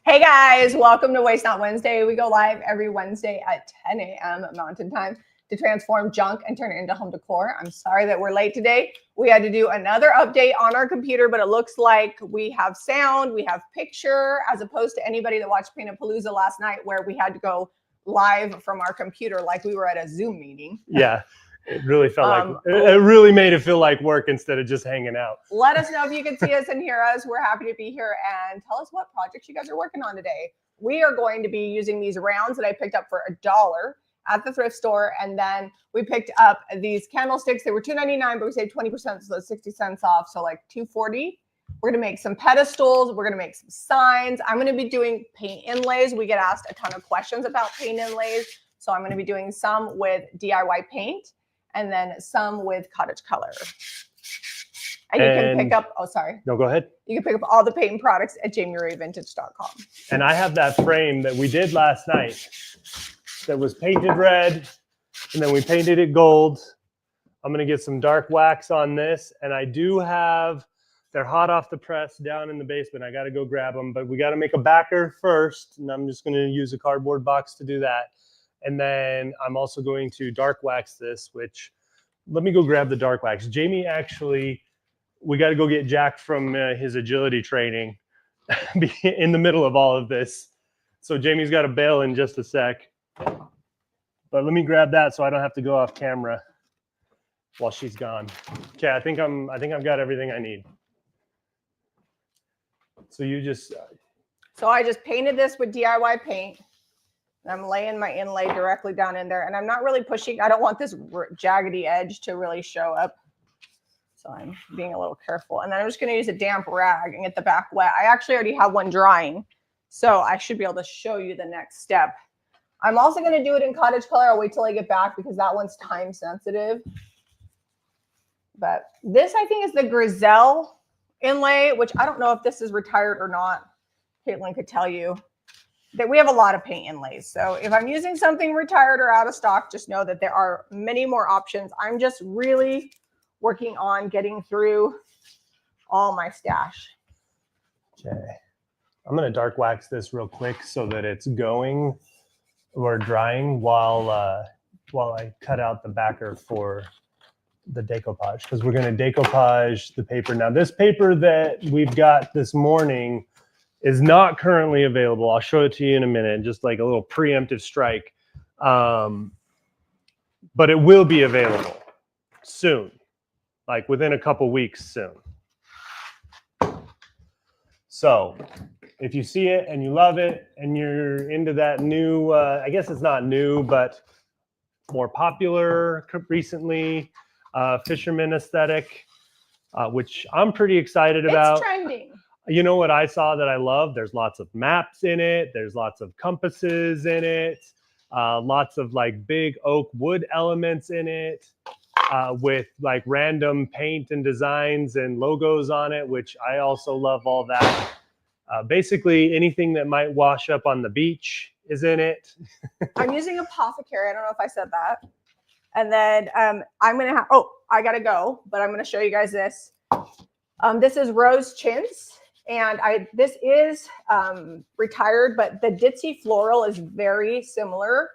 Hey guys, welcome to Waste Not Wednesday. We go live every Wednesday at 10 a.m. Mountain Time to transform junk and turn it into home decor. I'm sorry that we're late today. We had to do another update on our computer, but it looks like we have sound, we have picture, as opposed to anybody that watched Paint-A-Palooza last night where we had to go live from our computer like we were at a Zoom meeting. Yeah. It really felt like, it really made it feel like work instead of just hanging out. Let us know if you can see us and hear us. We're happy to be here, and tell us what projects you guys are working on today. We are going to be using these rounds that I picked up for $1 at the thrift store. And then we picked up these candlesticks. They were $2.99, but we saved 20%, so that's 60 cents off. So like $2.40. We're going to make some pedestals. We're going to make some signs. I'm going to be doing paint inlays. We get asked a ton of questions about paint inlays. So I'm going to be doing some with DIY paint, and then some with cottage color. And you can pick up, oh, sorry. No, go ahead. You can pick up all the paint products at JamieRayVintage.com. And I have that frame that we did last night that was painted red, and then we painted it gold. I'm going to get some dark wax on this, and I do have, they're hot off the press down in the basement. I got to go grab them, but we got to make a backer first, and I'm just going to use a cardboard box to do that. And then I'm also going to dark wax this, which, let me go grab the dark wax. Jamie actually, we got to go get Jack from his agility training in the middle of all of this. So Jamie's got to bail in just a sec. But let me grab that so I don't have to go off camera while she's gone. Okay, I think I've got everything I need. So you just... So I just painted this with DIY paint. I'm laying my inlay directly down in there, and I'm not really pushing. I don't want this jaggedy edge to really show up. So I'm being a little careful. And then I'm just going to use a damp rag and get the back wet. I actually already have one drying, so I should be able to show you the next step. I'm also going to do it in cottage color. I'll wait till I get back because that one's time sensitive. But this, I think, is the Griselle inlay, which I don't know if this is retired or not. Caitlin could tell you. That we have a lot of paint inlays. So if I'm using something retired or out of stock, just know that there are many more options. I'm just really working on getting through all my stash. Okay. I'm going to dark wax this real quick so that it's going or drying while I cut out the backer for the decoupage, because we're going to decoupage the paper. Now, this paper that we've got this morning is not currently available. I'll show it to you in a minute, just like a little preemptive strike. But it will be available soon, like within a couple weeks soon. So if you see it and you love it and you're into that new, I guess it's not new, but more popular recently, fisherman aesthetic, which I'm pretty excited about. It's trending. You know what I saw that I love? There's lots of maps in it. There's lots of compasses in it. Lots of like big oak wood elements in it with like random paint and designs and logos on it, which I also love all that. Basically anything that might wash up on the beach is in it. I'm using Apothecary. I don't know if I said that. And then I'm going to have, oh, I got to go, but I'm going to show you guys this. This is Rose Chintz. And this is retired, but the Ditzy Floral is very similar.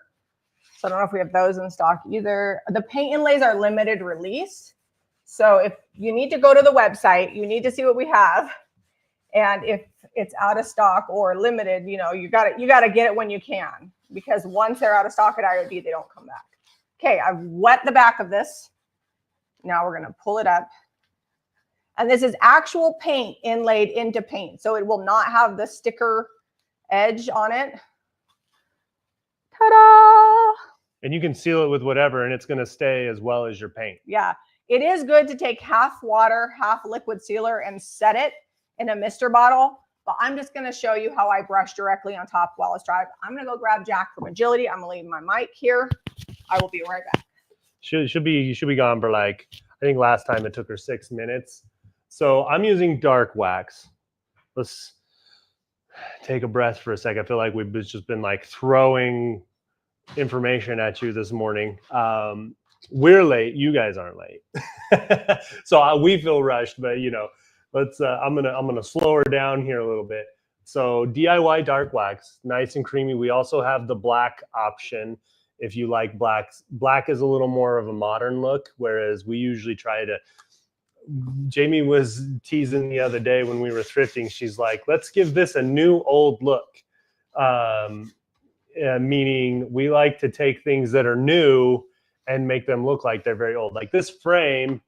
So I don't know if we have those in stock either. The paint inlays are limited release. So if you need to go to the website, you need to see what we have. And if it's out of stock or limited, you know, you gotta get it when you can, because once they're out of stock at IOD, they don't come back. Okay, I've wet the back of this. Now we're gonna pull it up. And this is actual paint inlaid into paint. So it will not have the sticker edge on it. Ta-da! And you can seal it with whatever, and it's going to stay as well as your paint. Yeah. It is good to take half water, half liquid sealer and set it in a mister bottle. But I'm just going to show you how I brush directly on top while it's dry. I'm going to go grab Jack from Agility. I'm going to leave my mic here. I will be right back. Should be gone for like, I think last time it took her 6 minutes. So I'm using dark wax. Let's take a breath for a second. I feel like we've just been like throwing information at you this morning. We're late. You guys aren't late. So we feel rushed, but you know, let's. I'm gonna slow her down here a little bit. So DIY dark wax, nice and creamy. We also have the black option. If you like blacks, black is a little more of a modern look, whereas we usually try to, Jamie was teasing the other day when we were thrifting. She's like, let's give this a new old look. Meaning we like to take things that are new and make them look like they're very old. Like this frame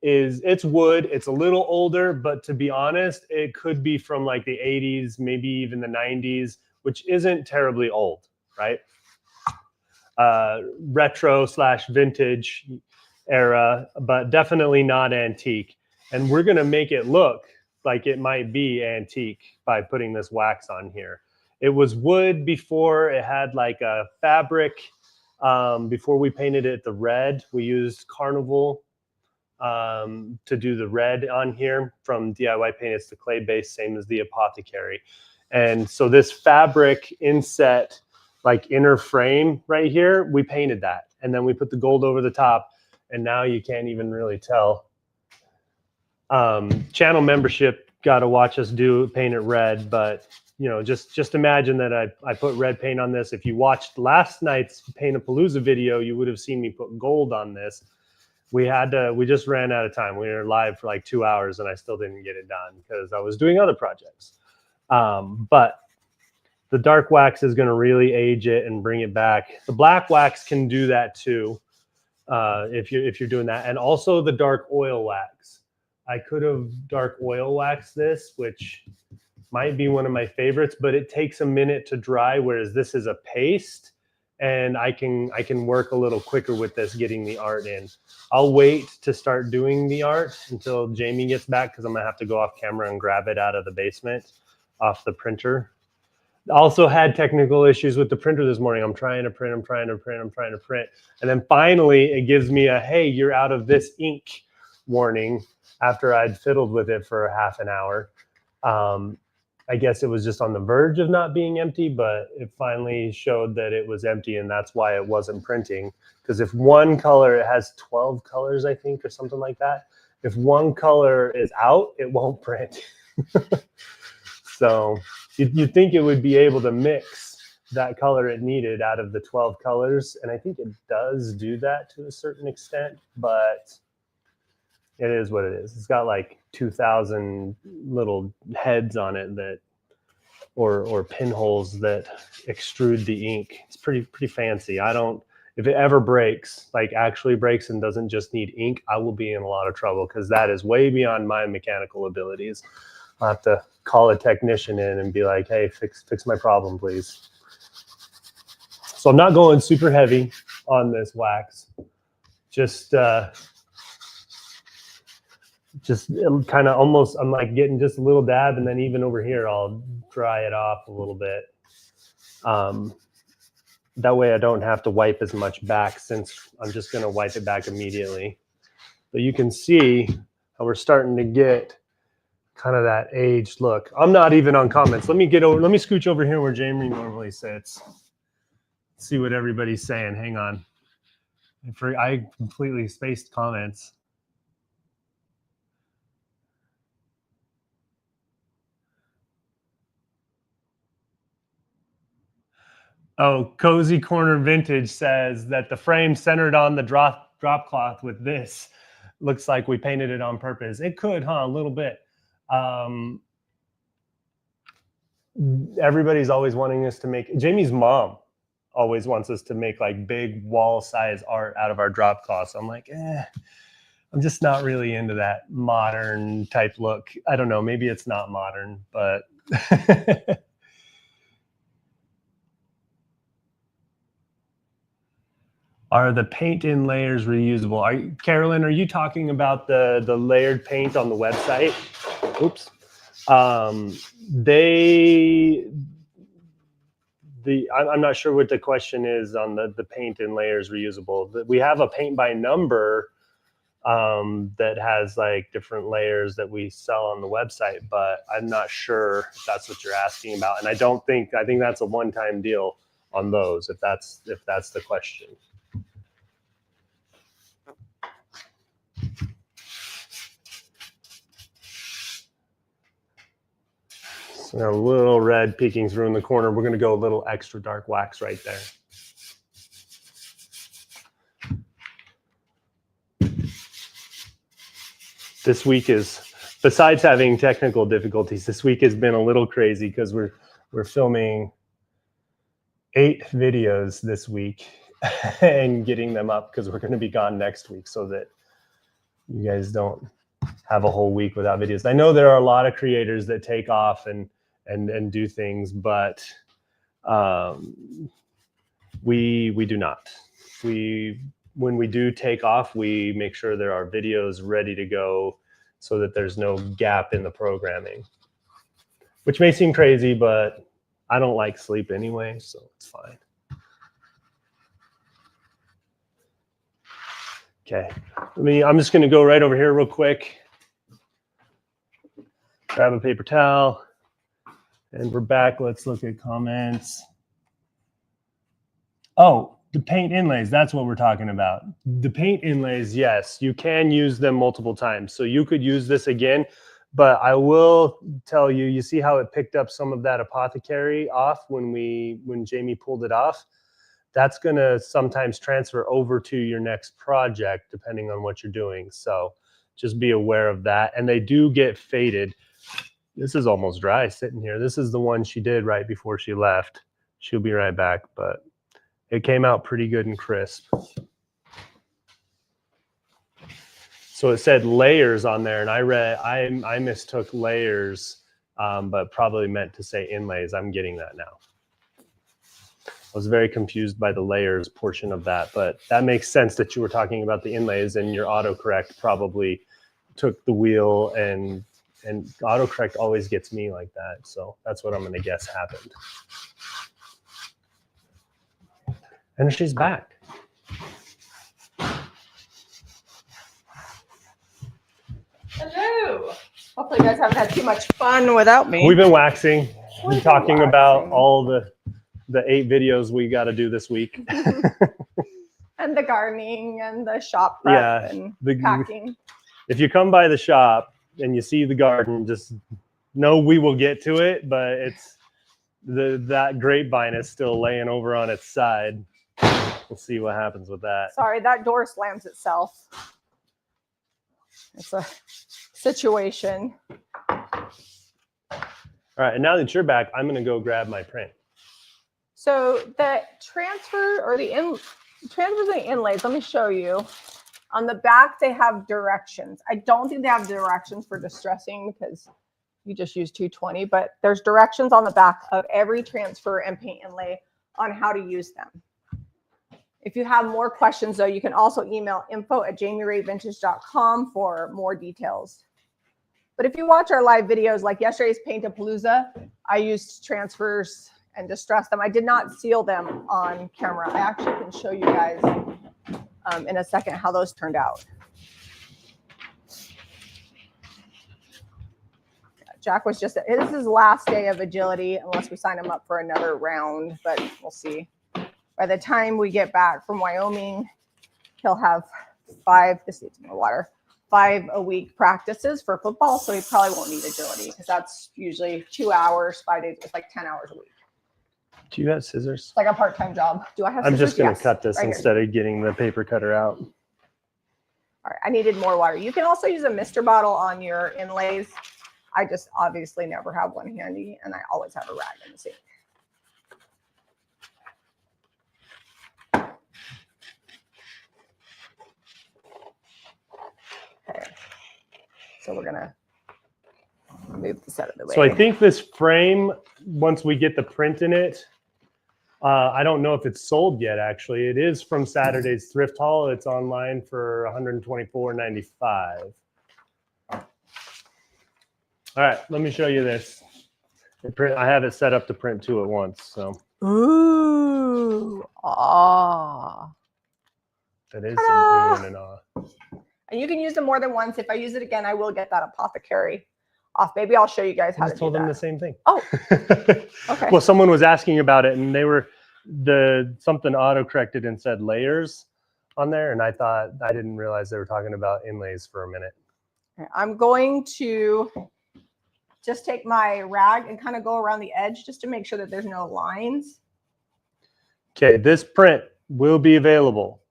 it's wood, it's a little older, but to be honest, it could be from like the 80s, maybe even the 90s, which isn't terribly old, right? Retro / vintage era, but definitely not antique. And we're going to make it look like it might be antique by putting this wax on here. It was wood before. It had like a fabric. Before we painted it the red, we used Carnival to do the red on here. From DIY Paint, it's the clay base, same as the Apothecary. And so this fabric inset, like inner frame right here, we painted that. And then we put the gold over the top. And now you can't even really tell. Channel membership got to watch us paint it red, but you know, just imagine that I put red paint on this. If you watched last night's Paint-A-Palooza video, you would have seen me put gold on this. We just ran out of time. We were live for like 2 hours and I still didn't get it done because I was doing other projects. But the dark wax is going to really age it and bring it back. The black wax can do that too, if you're doing that. And also the dark oil wax. I could have dark oil waxed this, which might be one of my favorites, but it takes a minute to dry, whereas this is a paste and I can work a little quicker with this, getting the art in. I'll wait to start doing the art until Jamie gets back because I'm gonna have to go off camera and grab it out of the basement off the printer. Also had technical issues with the printer this morning. I'm trying to print. And then finally it gives me a, hey, you're out of this ink warning after I'd fiddled with it for half an hour. I guess it was just on the verge of not being empty, but it finally showed that it was empty, and that's why it wasn't printing. Because if one color, it has 12 colors, I think, or something like that. If one color is out, it won't print. So you'd think it would be able to mix that color it needed out of the 12 colors, and I think it does do that to a certain extent, but it is what it is. It's got like 2,000 little heads on it that, or pinholes that extrude the ink. It's pretty fancy. If it ever breaks, like actually breaks and doesn't just need ink, I will be in a lot of trouble because that is way beyond my mechanical abilities. I'll have to call a technician in and be like, hey, fix my problem, please. So I'm not going super heavy on this wax. Just kind of almost, I'm like getting just a little dab, and then even over here, I'll dry it off a little bit. That way I don't have to wipe as much back since I'm just going to wipe it back immediately. But you can see how we're starting to get kind of that aged look. I'm not even on comments. Let me scooch over here where Jamie normally sits. See what everybody's saying. Hang on. I completely spaced comments. Oh, Cozy Corner Vintage says that the frame centered on the drop cloth with this looks like we painted it on purpose. It could, huh? A little bit. Everybody's always wanting us to make, Jamie's mom always wants us to make like big wall size art out of our drop cloth. So I'm like, I'm just not really into that modern type look. I don't know, maybe it's not modern, but Are the paint in layers reusable? Carolyn, are you talking about the layered paint on the website? Oops. I'm not sure what the question is on the paint in layers reusable. We have a paint by number that has like different layers that we sell on the website, but I'm not sure if that's what you're asking about. And I think that's a one-time deal on those, if that's the question. So now a little red peeking through in the corner. We're going to go a little extra dark wax right there. This week is, besides having technical difficulties, this week has been a little crazy because we're filming 8 videos this week and getting them up because we're going to be gone next week so that you guys don't have a whole week without videos. I know there are a lot of creators that take off and do things, but we do not. When we do take off, we make sure there are videos ready to go so that there's no gap in the programming, which may seem crazy, but I don't like sleep anyway, so it's fine. Okay, I'm just gonna go right over here real quick, grab a paper towel, and we're back. Let's look at comments. Oh, the paint inlays, that's what we're talking about. The paint inlays, yes, you can use them multiple times. So you could use this again, but I will tell you, you see how it picked up some of that apothecary off when Jamie pulled it off? That's gonna sometimes transfer over to your next project, depending on what you're doing. So just be aware of that. And they do get faded. This is almost dry sitting here. This is the one she did right before she left. She'll be right back, but it came out pretty good and crisp. So it said layers on there, and I mistook layers, but probably meant to say inlays. I'm getting that now. I was very confused by the layers portion of that, but that makes sense that you were talking about the inlays, and your autocorrect probably took the wheel, and autocorrect always gets me like that. So that's what I'm going to guess happened. And she's back. Hello. Hopefully you guys haven't had too much fun without me. We've been waxing. We've been talking about all the 8 videos we got to do this week. And the gardening and the shop prep and packing. If you come by the shop and you see the garden, just know we will get to it, but it's that grapevine is still laying over on its side. We'll see what happens with that. Sorry, that door slams itself. It's a situation. All right, and now that you're back, I'm going to go grab my print. So the transfer or transfers and inlays, let me show you. On the back, they have directions. I don't think they have directions for distressing because you just use 220, but there's directions on the back of every transfer and paint inlay on how to use them. If you have more questions, though, you can also email info@jamierayvintage.com for more details. But if you watch our live videos, like yesterday's Paint-A-Palooza, I used transfers and distressed them. I did not seal them on camera. I actually can show you guys in a second how those turned out. Jack was just, this is his last day of agility, unless we sign him up for another round, but we'll see. By the time we get back from Wyoming, he'll have 5 a week practices for football. So he probably won't need agility because that's usually 2 hours, 5 days. It's like 10 hours a week. Do you have scissors? It's like a part-time job. Do I have scissors? I'm just going to yes, cut this right instead of getting the paper cutter out. All right, I needed more water. You can also use a mister bottle on your inlays. I just obviously never have one handy, and I always have a rag in the sink. Okay, so we're gonna move this out of the way. So I think this frame, once we get the print in it, I don't know if it's sold yet, actually. It is from Saturday's thrift haul. It's online for $124.95. All right, let me show you this. I have it set up to print 2 at once. So. Ooh, ah. That is some ooh and ah. And you can use them more than once. If I use it again, I will get that apothecary off. Maybe I'll show you guys how to do that. I told them the same thing. Oh, okay. Well, someone was asking about it, and they were something auto-corrected and said layers on there, and I didn't realize they were talking about inlays for a minute. I'm going to just take my rag and kind of go around the edge just to make sure that there's no lines. Okay, this print will be available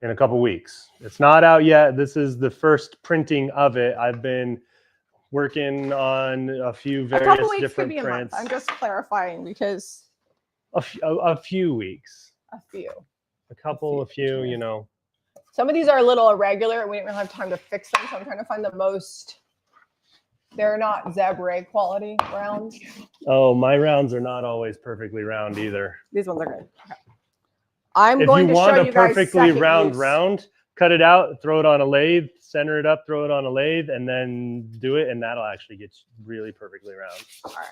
in a couple weeks. It's not out yet. This is the first printing of it. I've been working on a few A couple various weeks different could be prints. a month. I'm just clarifying because a few weeks. a few. A couple, a few, you know. Some of these are a little irregular and we didn't have time to fix them, so I'm trying to find the most. They're not zebra quality rounds. Oh, my rounds are not always perfectly round either. These ones are good. Okay. I'm If going you to want show a you guys perfectly second round use. round, cut it out, throw it on a lathe, center it up, throw it on a lathe, and then do it, and that'll actually get really perfectly round. All right.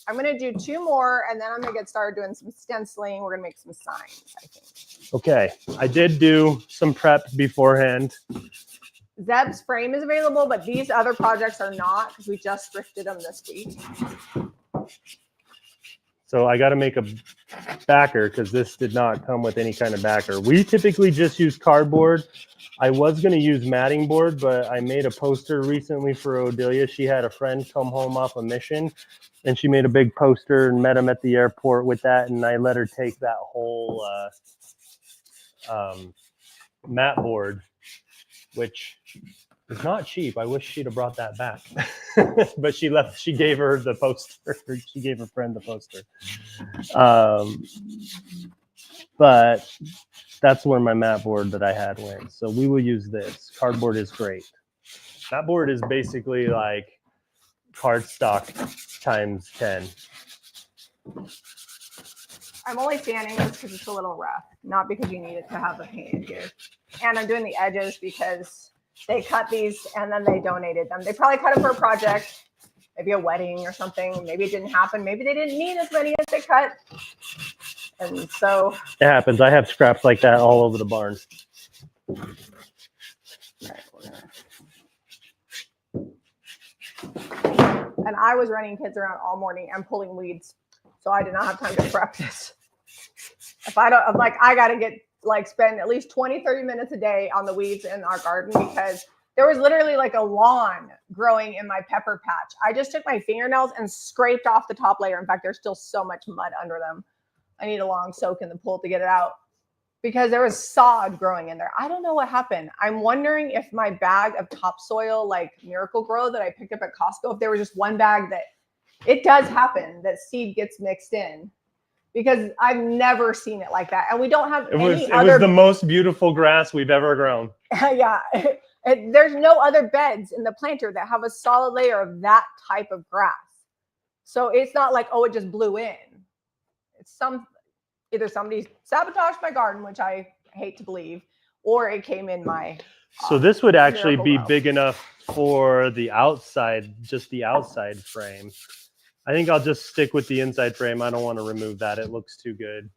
I'm going to do 2 more, and then I'm going to get started doing some stenciling. We're going to make some signs, I think. Okay, I did do some prep beforehand. Zeb's frame is available, but these other projects are not because we just thrifted them this week. So I got to make a backer because this did not come with any kind of backer. We typically just use cardboard. I was going to use matting board, but I made a poster recently for Odelia. She had a friend come home off a mission, and she made a big poster and met him at the airport with that, and I let her take that whole mat board, which is not cheap. I wish she'd have brought that back. But she left. She gave her the poster. She gave her friend the poster. But that's where my mat board that I had went. So we will use this. Cardboard is great. Mat board is basically like cardstock times 10. I'm only sanding this because it's a little rough, not because you need it to have a painted here. And I'm doing the edges because they cut these and then they donated them. They probably cut them for a project, maybe a wedding or something. Maybe it didn't happen. Maybe they didn't need as many as they cut. And so it happens. I have scraps like that all over the barn. And I was running kids around all morning and pulling weeds, so I did not have time to prep this. If I don't, I'm like, I got to get spend at least 20-30 minutes a day on the weeds in our garden because there was literally like a lawn growing in my pepper patch. I just took my fingernails and scraped off the top layer. In fact, there's still so much mud under them. I need a long soak in the pool to get it out because there was sod growing in there. I don't know what happened. I'm wondering if my bag of topsoil, like Miracle Grow that I picked up at Costco, if there was just one bag that it does happen that seed gets mixed in. Because I've never seen it like that. And we don't have It was the most beautiful grass we've ever grown. Yeah. There's no other beds in the planter that have a solid layer of that type of grass. So it's not like, oh, it just blew in. It's either somebody sabotaged my garden, which I hate to believe, or it came in my So this would actually be Grow. big enough for the outside, just the outside frame. I think I'll just stick with the inside frame. I don't want to remove that. It looks too good.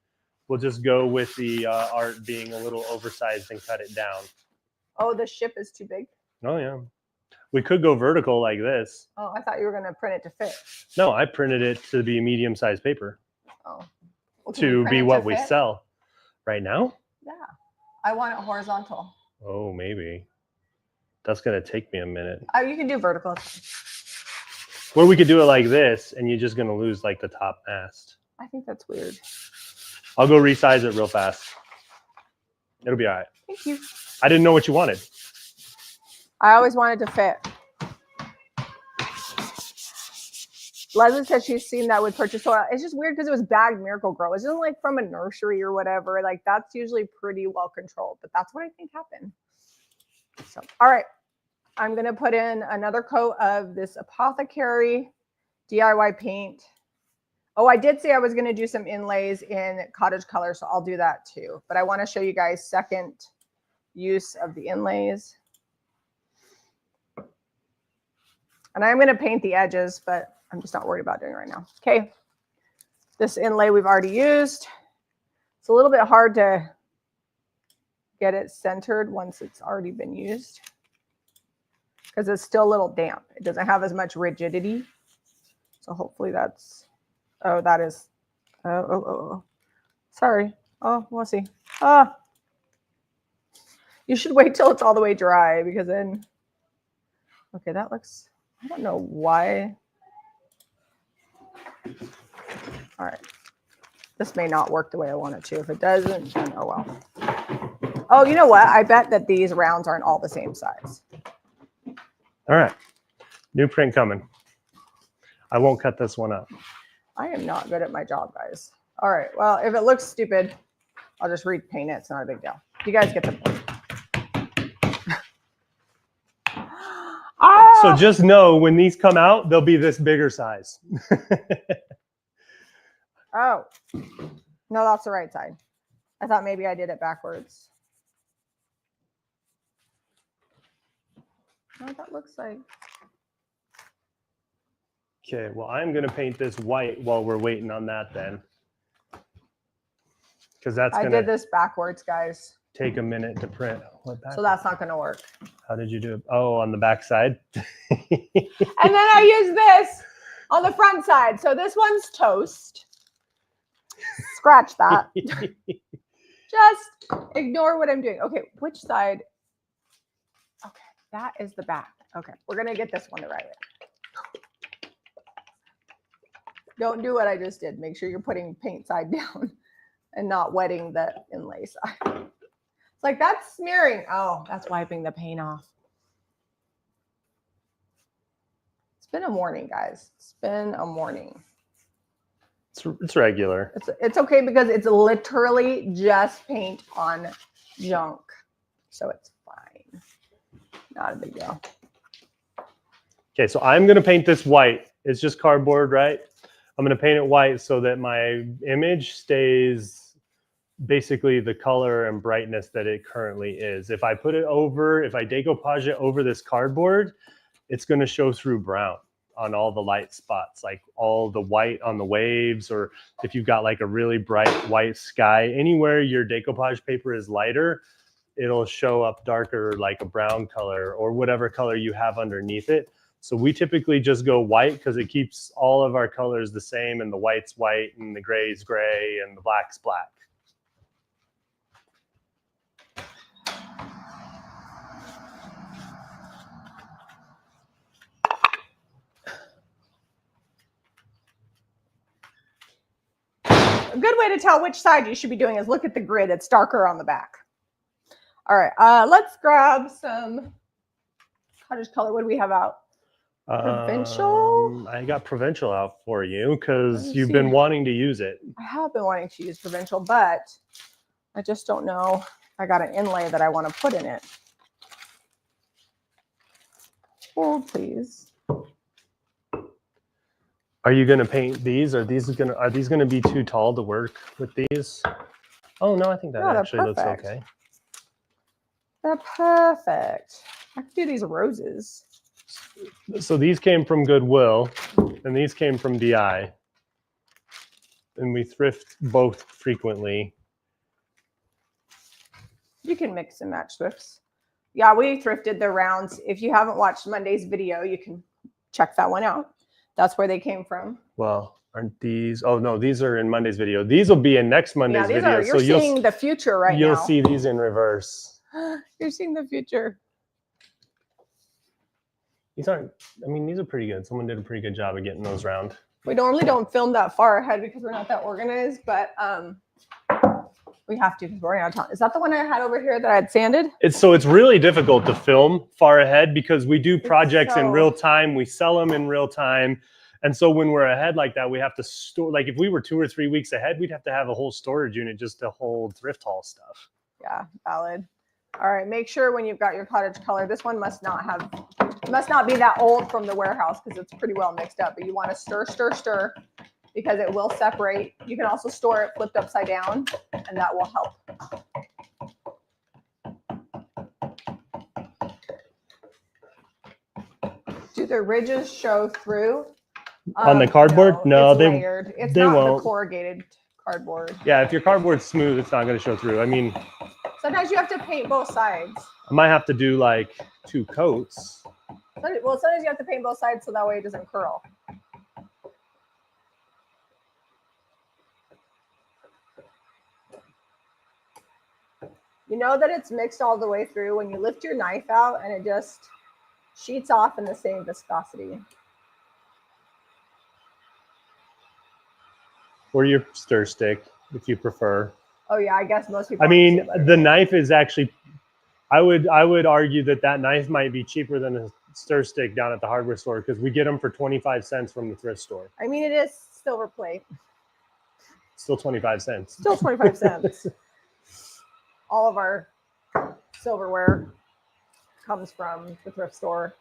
We'll just go with the art being a little oversized and cut it down. Oh, the ship is too big. Oh, yeah. We could go vertical like this. Oh, I thought you were going to print it to fit. No, I printed it to be medium-sized paper. Oh. Well, can you To print be it what to we fit? sell. Right now? Yeah. I want it horizontal. Oh, maybe. That's going to take me a minute. Oh, you can do vertical. Or we could do it like this, and you're just going to lose like the top mast. I think that's weird. I'll go resize it real fast. It'll be all right. Thank you. I didn't know what you wanted. I always wanted to fit. Leslie said she's seen that with purchase soil. It's just weird because it was bagged Miracle Grow. It isn't like from a nursery or whatever. Like that's usually pretty well controlled, but that's what I think happened. So, all right. I'm going to put in another coat of this Apothecary DIY paint. Oh, I did say I was going to do some inlays in cottage color, so I'll do that too. But I want to show you guys second use of the inlays. And I'm going to paint the edges, but I'm just not worried about doing it right now. Okay. This inlay we've already used. It's a little bit hard to get it centered once it's already been used because it's still a little damp. It doesn't have as much rigidity. So hopefully that's, oh, that is, oh. Sorry. Oh, we'll see. You should wait till it's all the way dry because then, okay, that looks, I don't know why. All right. This may not work the way I want it to. If it doesn't, then oh well. Oh, you know what? I bet that these rounds aren't all the same size. All right. New print coming. I won't cut this one up. I am not good at my job, guys. All right. Well, if it looks stupid, I'll just repaint it. It's not a big deal. You guys get the point. So just know when these come out, they'll be this bigger size. Oh, no, that's the right side. I thought maybe I did it backwards. No, that looks like. Okay, well, I'm going to paint this white while we're waiting on that then. Because that's going I did this backwards, guys. Take a minute to print. So that's not going to work. How did you do it? Oh, on the back side. And then I use this on the front side. So this one's toast. Scratch that. Just ignore what I'm doing. Okay, which side? Okay, that is the back. Okay, we're going to get this one the right way. Don't do what I just did. Make sure you're putting paint side down and not wetting the inlay side. It's like that's smearing. Oh, that's wiping the paint off. It's been a morning, guys. It's been a morning. It's regular. It's okay because it's literally just paint on junk. So it's fine. Not a big deal. Okay, so I'm going to paint this white. It's just cardboard, right? I'm going to paint it white so that my image stays basically the color and brightness that it currently is. If I put it over, if I decoupage it over this cardboard, it's going to show through brown on all the light spots, like all the white on the waves, or if you've got like a really bright white sky, anywhere your decoupage paper is lighter, it'll show up darker, like a brown color or whatever color you have underneath it. So we typically just go white because it keeps all of our colors the same, and the white's white and the gray's gray and the black's black. A good way to tell which side you should be doing is look at the grid. It's darker on the back. All right, let's grab some cottage color. What do we have out? Provincial? I got Provincial out for you because you've been wanting to use it. I have been wanting to use Provincial, but I just don't know. I got an inlay that I want to put in it. Hold, please. Are you going to paint these? Are these going to be too tall to work with these? Oh no, I think that actually looks okay. They're perfect. I can do these roses. So these came from Goodwill, and these came from DI, and we thrift both frequently. You can mix and match thrifts. Yeah, we thrifted the rounds. If you haven't watched Monday's video, you can check that one out. That's where they came from. Well, aren't these? Oh no, these are in Monday's video. These will be in next Monday's video. You're seeing the future right now. You'll see these in reverse. You're seeing the future. These aren't, I mean, these are pretty good. Someone did a pretty good job of getting those round. We normally don't film that far ahead because we're not that organized, but we have to because we're running out of time. Is that the one I had over here that I had sanded? It's really difficult to film far ahead because we do projects in real time. We sell them in real time. And so when we're ahead like that, we have to store, like if we were 2 or 3 weeks ahead, we'd have to have a whole storage unit just to hold thrift haul stuff. Yeah, valid. All right, make sure when you've got your cottage color, this one must not be that old from the warehouse because it's pretty well mixed up, but you want to stir, stir, stir because it will separate. You can also store it flipped upside down and that will help. Do the ridges show through? On the cardboard? No, it's layered. It's not won't. The corrugated cardboard. Yeah, if your cardboard's smooth, it's not going to show through. I mean, sometimes you have to paint both sides. I might have to do like 2 coats. Well, sometimes you have to paint both sides so that way it doesn't curl. You know that it's mixed all the way through when you lift your knife out and it just sheets off in the same viscosity. Or your stir stick, if you prefer. Oh yeah, I guess most people. I mean, the knife is actually, I would argue that knife might be cheaper than a stir stick down at the hardware store because we get them for 25 cents from the thrift store. I mean, it is silver plate. Still 25 cents. Still 25 cents. All of our silverware comes from the thrift store.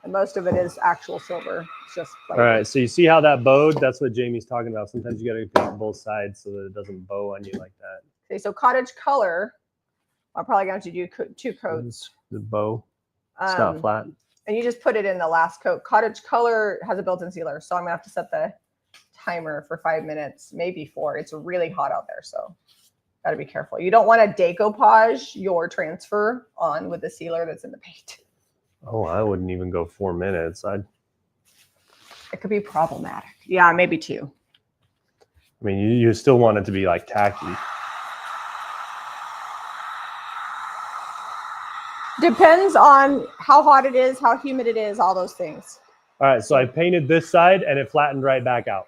And most of it is actual silver. It's just plate. All right, so you see how that bowed? That's what Jamie's talking about. Sometimes you got to paint both sides so that it doesn't bow on you like that. Okay, so cottage color. I'm probably going to do 2 coats. The bow, it's not flat. And you just put it in the last coat. Cottage color has a built-in sealer, so I'm going to have to set the timer for 5 minutes, maybe 4. It's really hot out there, so got to be careful. You don't want to decoupage your transfer on with the sealer that's in the paint. Oh, I wouldn't even go 4 minutes. It could be problematic. Yeah, maybe 2. I mean, you still want it to be like tacky. Depends on how hot it is, how humid it is, all those things. All right, so I painted this side and it flattened right back out.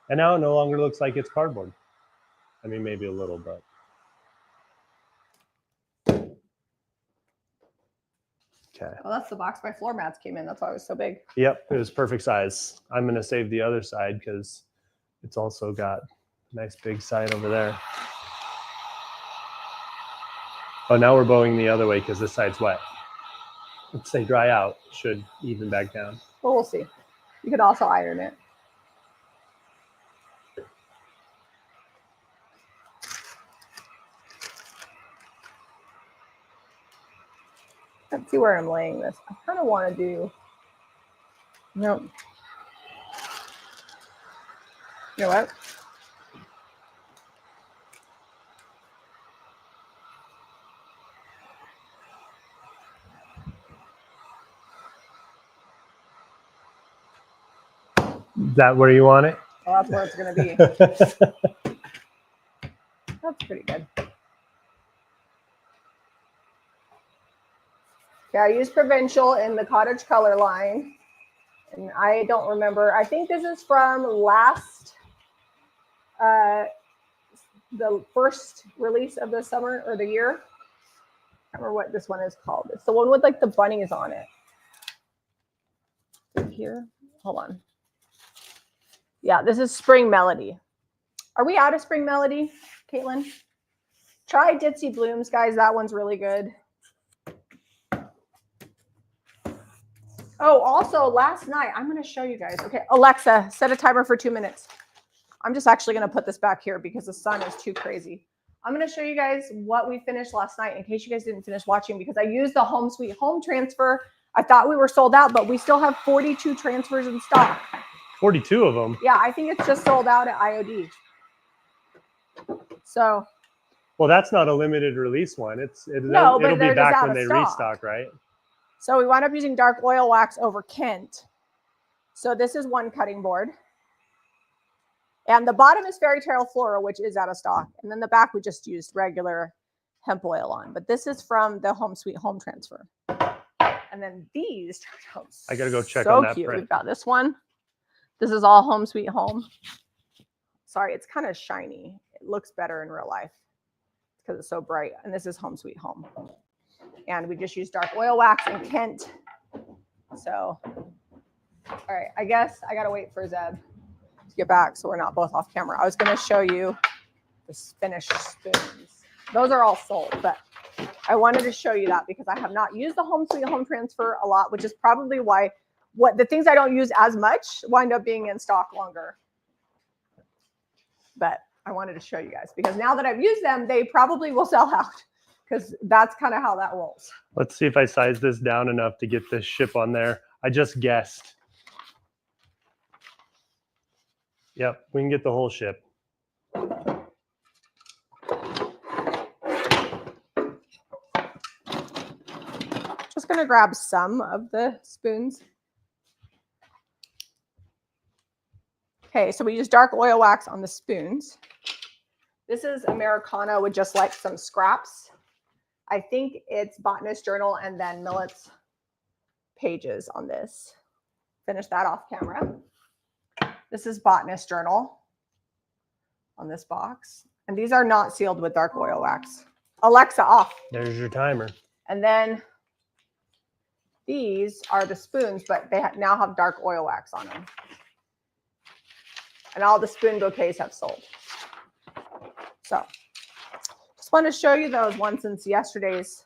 And now it no longer looks like it's cardboard. I mean, maybe a little, but. Okay. Well, that's the box my floor mats came in. That's why it was so big. Yep, it was perfect size. I'm going to save the other side because it's also got a nice big side over there. Oh, now we're bowing the other way because this side's wet. Once they dry out, it should even back down. Well, we'll see. You could also iron it. Let's see where I'm laying this. I kind of want to do, no. You know what? Is that where you want it? Well, that's where it's going to be. That's pretty good. Okay, I use Provincial in the cottage color line. And I don't remember. I think this is from last, the first release of the summer or the year. I can't remember what this one is called. It's the one with like the bunnies on it. Here, hold on. Yeah, this is Spring Melody. Are we out of Spring Melody, Caitlin? Try Ditzy Blooms, guys. That one's really good. Oh, also last night, I'm going to show you guys. Okay, Alexa, set a timer for 2 minutes. I'm just actually going to put this back here because the sun is too crazy. I'm going to show you guys what we finished last night in case you guys didn't finish watching because I used the Home Sweet Home transfer. I thought we were sold out, but we still have 42 transfers in stock. 42 of them? Yeah, I think it's just sold out at IOD. So. Well, that's not a limited release one. No, but it'll be back when they stock. restock, right? So we wound up using dark oil wax over Kent. So this is one cutting board. And the bottom is Fairy Tale Floral, which is out of stock. And then the back we just used regular hemp oil on. But this is from the Home Sweet Home transfer. And then these turned out I got to go check so on that cute. print. We've got this one. This is all Home Sweet Home. Sorry, it's kind of shiny. It looks better in real life because it's so bright. And this is Home Sweet Home. And we just used dark oil wax in Kent. So, all right, I guess I got to wait for Zeb to get back so we're not both off camera. I was going to show you the finished spoons. Those are all sold, but I wanted to show you that because I have not used the Home Sweet Home transfer a lot, which is probably why the things I don't use as much wind up being in stock longer. But I wanted to show you guys because now that I've used them, they probably will sell out because that's kind of how that rolls. Let's see if I size this down enough to get this ship on there. I just guessed. Yep, we can get the whole ship. Just going to grab some of the spoons. Okay, so we use dark oil wax on the spoons. This is Americana with just like some scraps. I think it's Botanist Journal and then Millet's pages on this. Finish that off camera. This is Botanist Journal on this box. And these are not sealed with dark oil wax. Alexa, off. There's your timer. And then these are the spoons, but they now have dark oil wax on them. And all the spoon bouquets have sold. So just want to show you those ones since yesterday's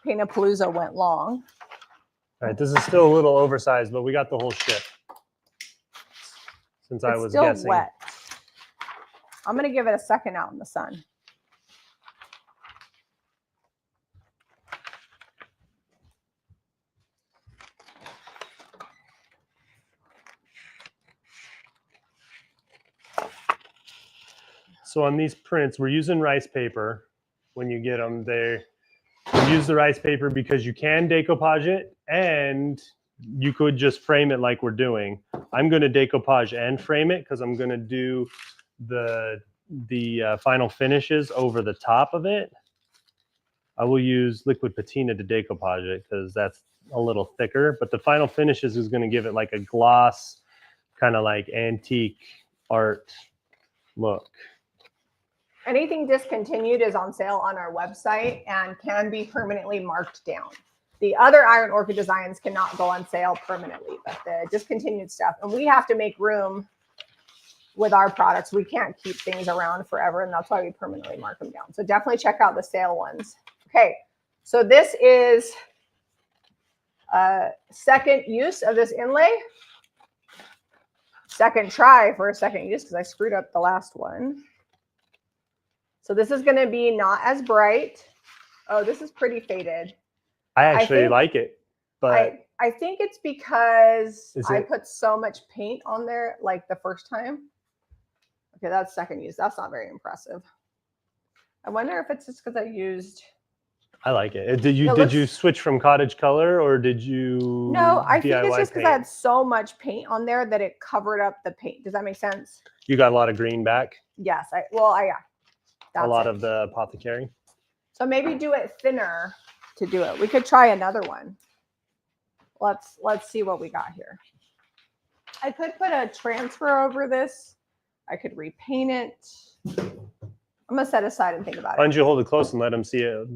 Paint-A-Palooza went long. All right, this is still a little oversized, but we got the whole ship. Since I was still guessing. Wet. I'm going to give it a second out in the sun. So on these prints, we're using rice paper. When you get them, use the rice paper because you can decoupage it and you could just frame it like we're doing. I'm going to decoupage and frame it because I'm going to do the final finishes over the top of it. I will use liquid patina to decoupage it because that's a little thicker, but the final finishes is going to give it like a gloss, kind of like antique art look. Anything discontinued is on sale on our website and can be permanently marked down. The other Iron Orchid designs cannot go on sale permanently, but the discontinued stuff, and we have to make room with our products. We can't keep things around forever, and that's why we permanently mark them down. So definitely check out the sale ones. Okay, so this is a second use of this inlay. Second try for a second use because I screwed up the last one. So this is going to be not as bright. Oh, this is pretty faded. I actually like it, but I think it's because I put so much paint on there like the first time. Okay, that's second use. That's not very impressive. I wonder if it's just because I used. I like it. Did you switch from cottage color or did you? No, I think DIY it's just because paint? I had so much paint on there that it covered up the paint. Does that make sense? You got a lot of green back. Yes. Yeah. A lot of the apothecary. So maybe do it thinner to do it. We could try another one. Let's see what we got here. I could put a transfer over this. I could repaint it. I'm gonna set aside and think about Why it. don't you hold it close and let them see it?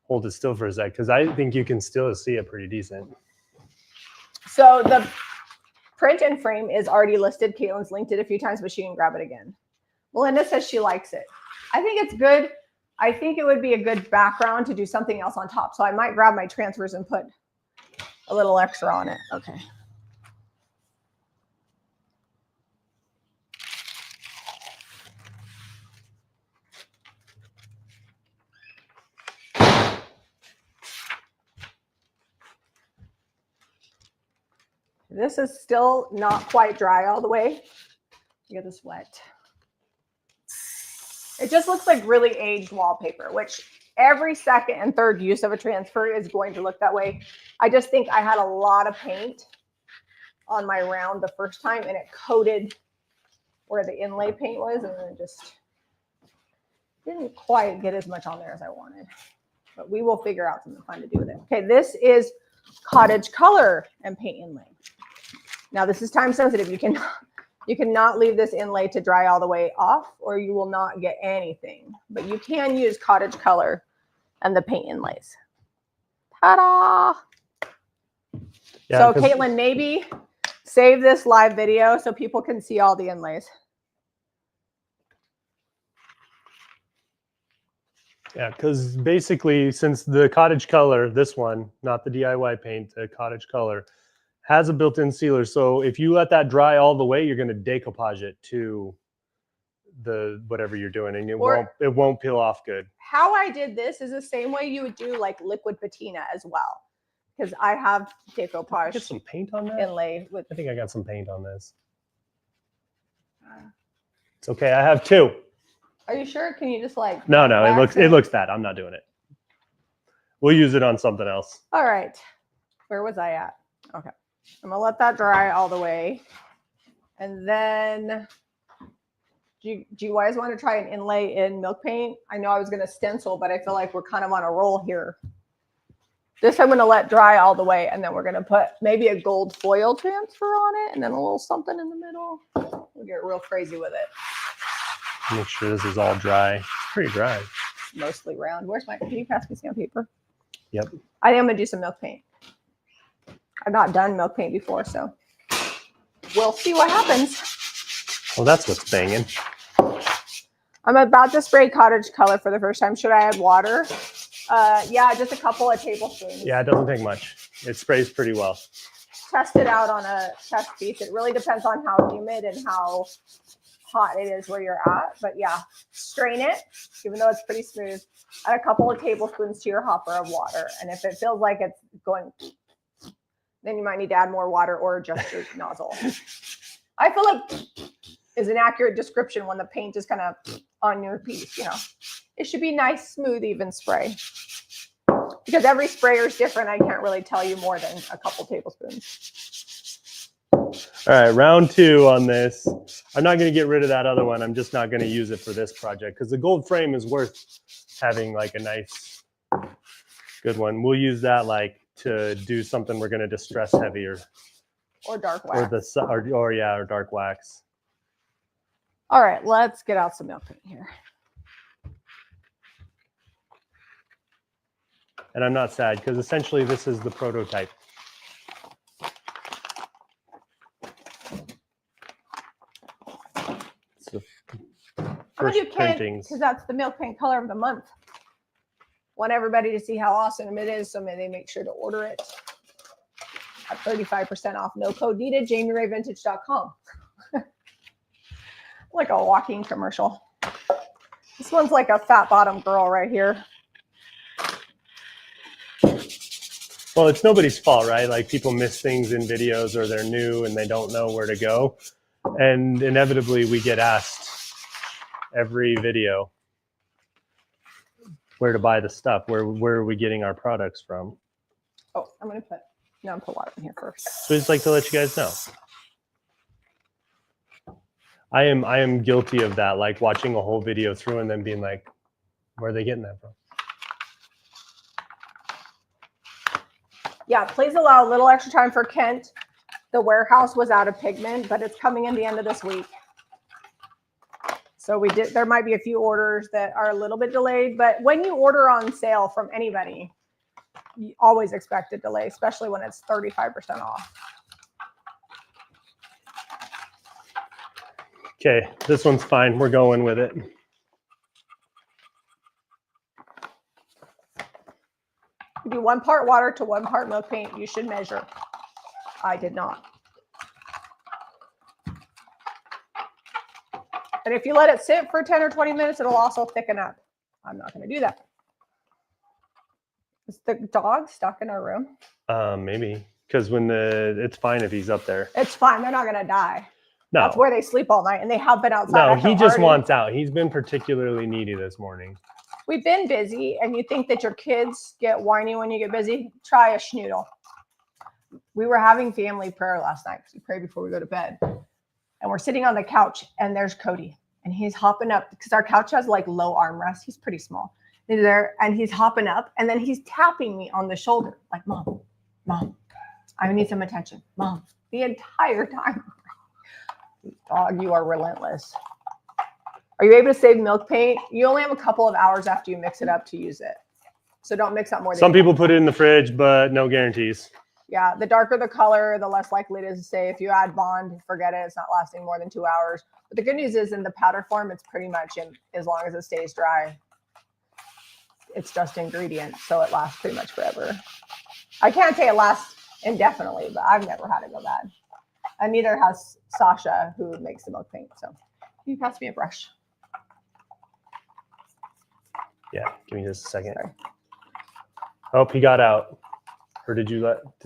Hold it still for a sec, because I think you can still see it pretty decent. So the print and frame is already listed. Caitlin's linked it a few times, but she can grab it again. Melinda says she likes it. I think it's good. I think it would be a good background to do something else on top. So I might grab my transfers and put a little extra on it. Okay. This is still not quite dry all the way. Get this wet. It just looks like really aged wallpaper, which every second and third use of a transfer is going to look that way. I just think I had a lot of paint on my round the first time and it coated where the inlay paint was and it just didn't quite get as much on there as I wanted. But we will figure out something fun to do with it. Okay, this is cottage color and paint inlay. Now this is time sensitive. You cannot leave this inlay to dry all the way off or you will not get anything. But you can use cottage color and the paint inlays. Ta-da! Yeah, so Caitlin, maybe save this live video so people can see all the inlays. Yeah, because basically since the cottage color, this one, not the DIY paint, the cottage color, has a built-in sealer. So if you let that dry all the way, you're going to decoupage it to the whatever you're doing and it won't peel off good. How I did this is the same way you would do like liquid patina as well. Because I have decoupage. Get some paint on that? Inlay with. I think I got some paint on this. It's okay. I have two. Are you sure? Can you just like? No, it looks bad. I'm not doing it. We'll use it on something else. All right. Where was I at? Okay. I'm gonna let that dry all the way. And then, do you guys want to try an inlay in milk paint? I know I was going to stencil, but I feel like we're kind of on a roll here. This I'm going to let dry all the way, and then we're going to put maybe a gold foil transfer on it, and then a little something in the middle. We'll get real crazy with it. Make sure this is all dry. It's pretty dry. Mostly round. Can you pass me sandpaper? Yep. I am going to do some milk paint. I've not done milk paint before, so we'll see what happens. Well, that's what's banging. I'm about to spray cottage color for the first time. Should I add water? Yeah, just a couple of tablespoons. Yeah, it doesn't take much. It sprays pretty well. Test it out on a test piece. It really depends on how humid and how hot it is where you're at. But yeah, strain it, even though it's pretty smooth. Add a couple of tablespoons to your hopper of water. And if it feels like it's going, then you might need to add more water or adjust your nozzle. I feel like is an accurate description when the paint is kind of on your piece, you know. It should be nice, smooth, even spray. Because every sprayer is different, I can't really tell you more than a couple tablespoons. All right, round 2 on this. I'm not going to get rid of that other one. I'm just not going to use it for this project because the gold frame is worth having like a nice, good one. We'll use that like to do something we're going to distress heavier. Or dark wax. Or dark wax. All right, let's get out some milk paint here. And I'm not sad because essentially this is the prototype. It's the first printings. Because that's the milk paint color of the month. Want everybody to see how awesome it is, so they make sure to order it at 35% off. No code needed. JamieRayVintage.com. Like a walking commercial. This one's like a fat bottom girl right here. Well, it's nobody's fault, right? Like people miss things in videos or they're new and they don't know where to go. And inevitably we get asked every video where to buy the stuff. Where are we getting our products from? Oh, I'm going to put water in here first. So I just like to let you guys know. I am guilty of that, like watching a whole video through and then being like, where are they getting that from? Yeah, please allow a little extra time for Kent. The warehouse was out of pigment, but it's coming in the end of this week. So there might be a few orders that are a little bit delayed, but when you order on sale from anybody, you always expect a delay, especially when it's 35% off. Okay, this one's fine. We're going with it. You do 1 part water to 1 part milk paint. You should measure. I did not. And if you let it sit for 10 or 20 minutes, it'll also thicken up. I'm not going to do that. Is the dog stuck in our room? Maybe. Because it's fine if he's up there. It's fine. They're not going to die. No. That's where they sleep all night, and they have been outside. No, he just wants out. He's been particularly needy this morning. We've been busy, and you think that your kids get whiny when you get busy? Try a schnoodle. We were having family prayer last night because we pray before we go to bed. And we're sitting on the couch, and there's Cody. And he's hopping up because our couch has like low armrest. He's pretty small. He's there, and he's hopping up, and then he's tapping me on the shoulder like, Mom, I need some attention. Mom, the entire time. Dog, you are relentless. Are you able to save milk paint? You only have a couple of hours after you mix it up to use it. So don't mix up more than Some people put it in the fridge, but no guarantees. Yeah, the darker the color, the less likely it is to stay. If you add Bond, forget it. It's not lasting more than 2 hours. But the good news is in the powder form, it's pretty much in as long as it stays dry. It's just ingredients, so it lasts pretty much forever. I can't say it lasts indefinitely, but I've never had it go bad. And neither has Sasha, who makes the milk paint. So can you pass me a brush? Yeah, give me just a second. Sorry. Oh, he got out. Or did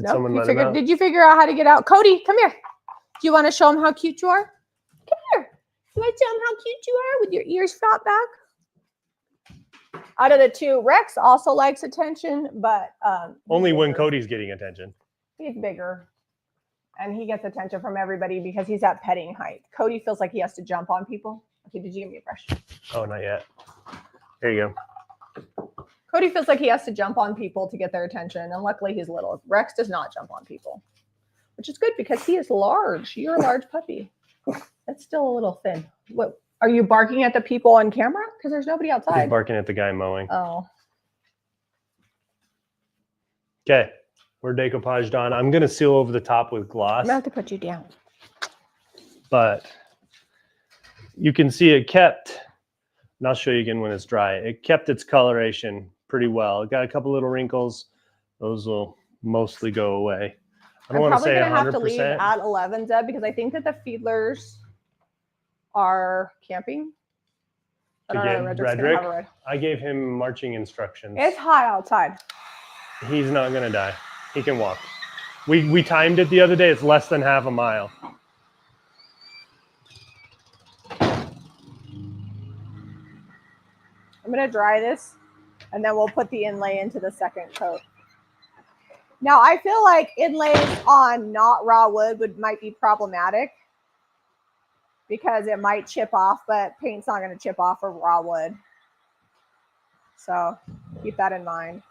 someone let him out? Did you figure out how to get out? Cody, come here. Do you want to show him how cute you are? Come here. You want to show him how cute you are with your ears flat back? Out of the two, Rex also likes attention, but only when Cody's getting attention. He's bigger. and he gets attention from everybody because he's at petting height. Cody feels like he has to jump on people. Okay, did you give me a brush? Oh, not yet. There you go. Cody feels like he has to jump on people to get their attention, and luckily he's little. Rex does not jump on people, which is good because he is large. You're a large puppy. That's still a little thin. What are you barking at the people on camera? Because there's nobody outside. He's barking at the guy mowing. Oh. Okay, we're decoupaged on. I'm gonna seal over the top with gloss. I'm gonna have to put you down. But you can see it kept, and I'll show you again when it's dry. It kept its coloration pretty well. It got a couple little wrinkles. Those will mostly go away. I don't want to say 100%. I'm probably gonna have to leave at 11, Zeb, because I think that the Fiedlers are camping. I don't know, Redrick, I gave him marching instructions. It's hot outside. He's not gonna die. He can walk. We timed it the other day. It's less than half a mile. I'm gonna dry this, and then we'll put the inlay into the second coat. Now, I feel like inlays on not raw wood might be problematic because it might chip off, but paint's not going to chip off of raw wood. So keep that in mind.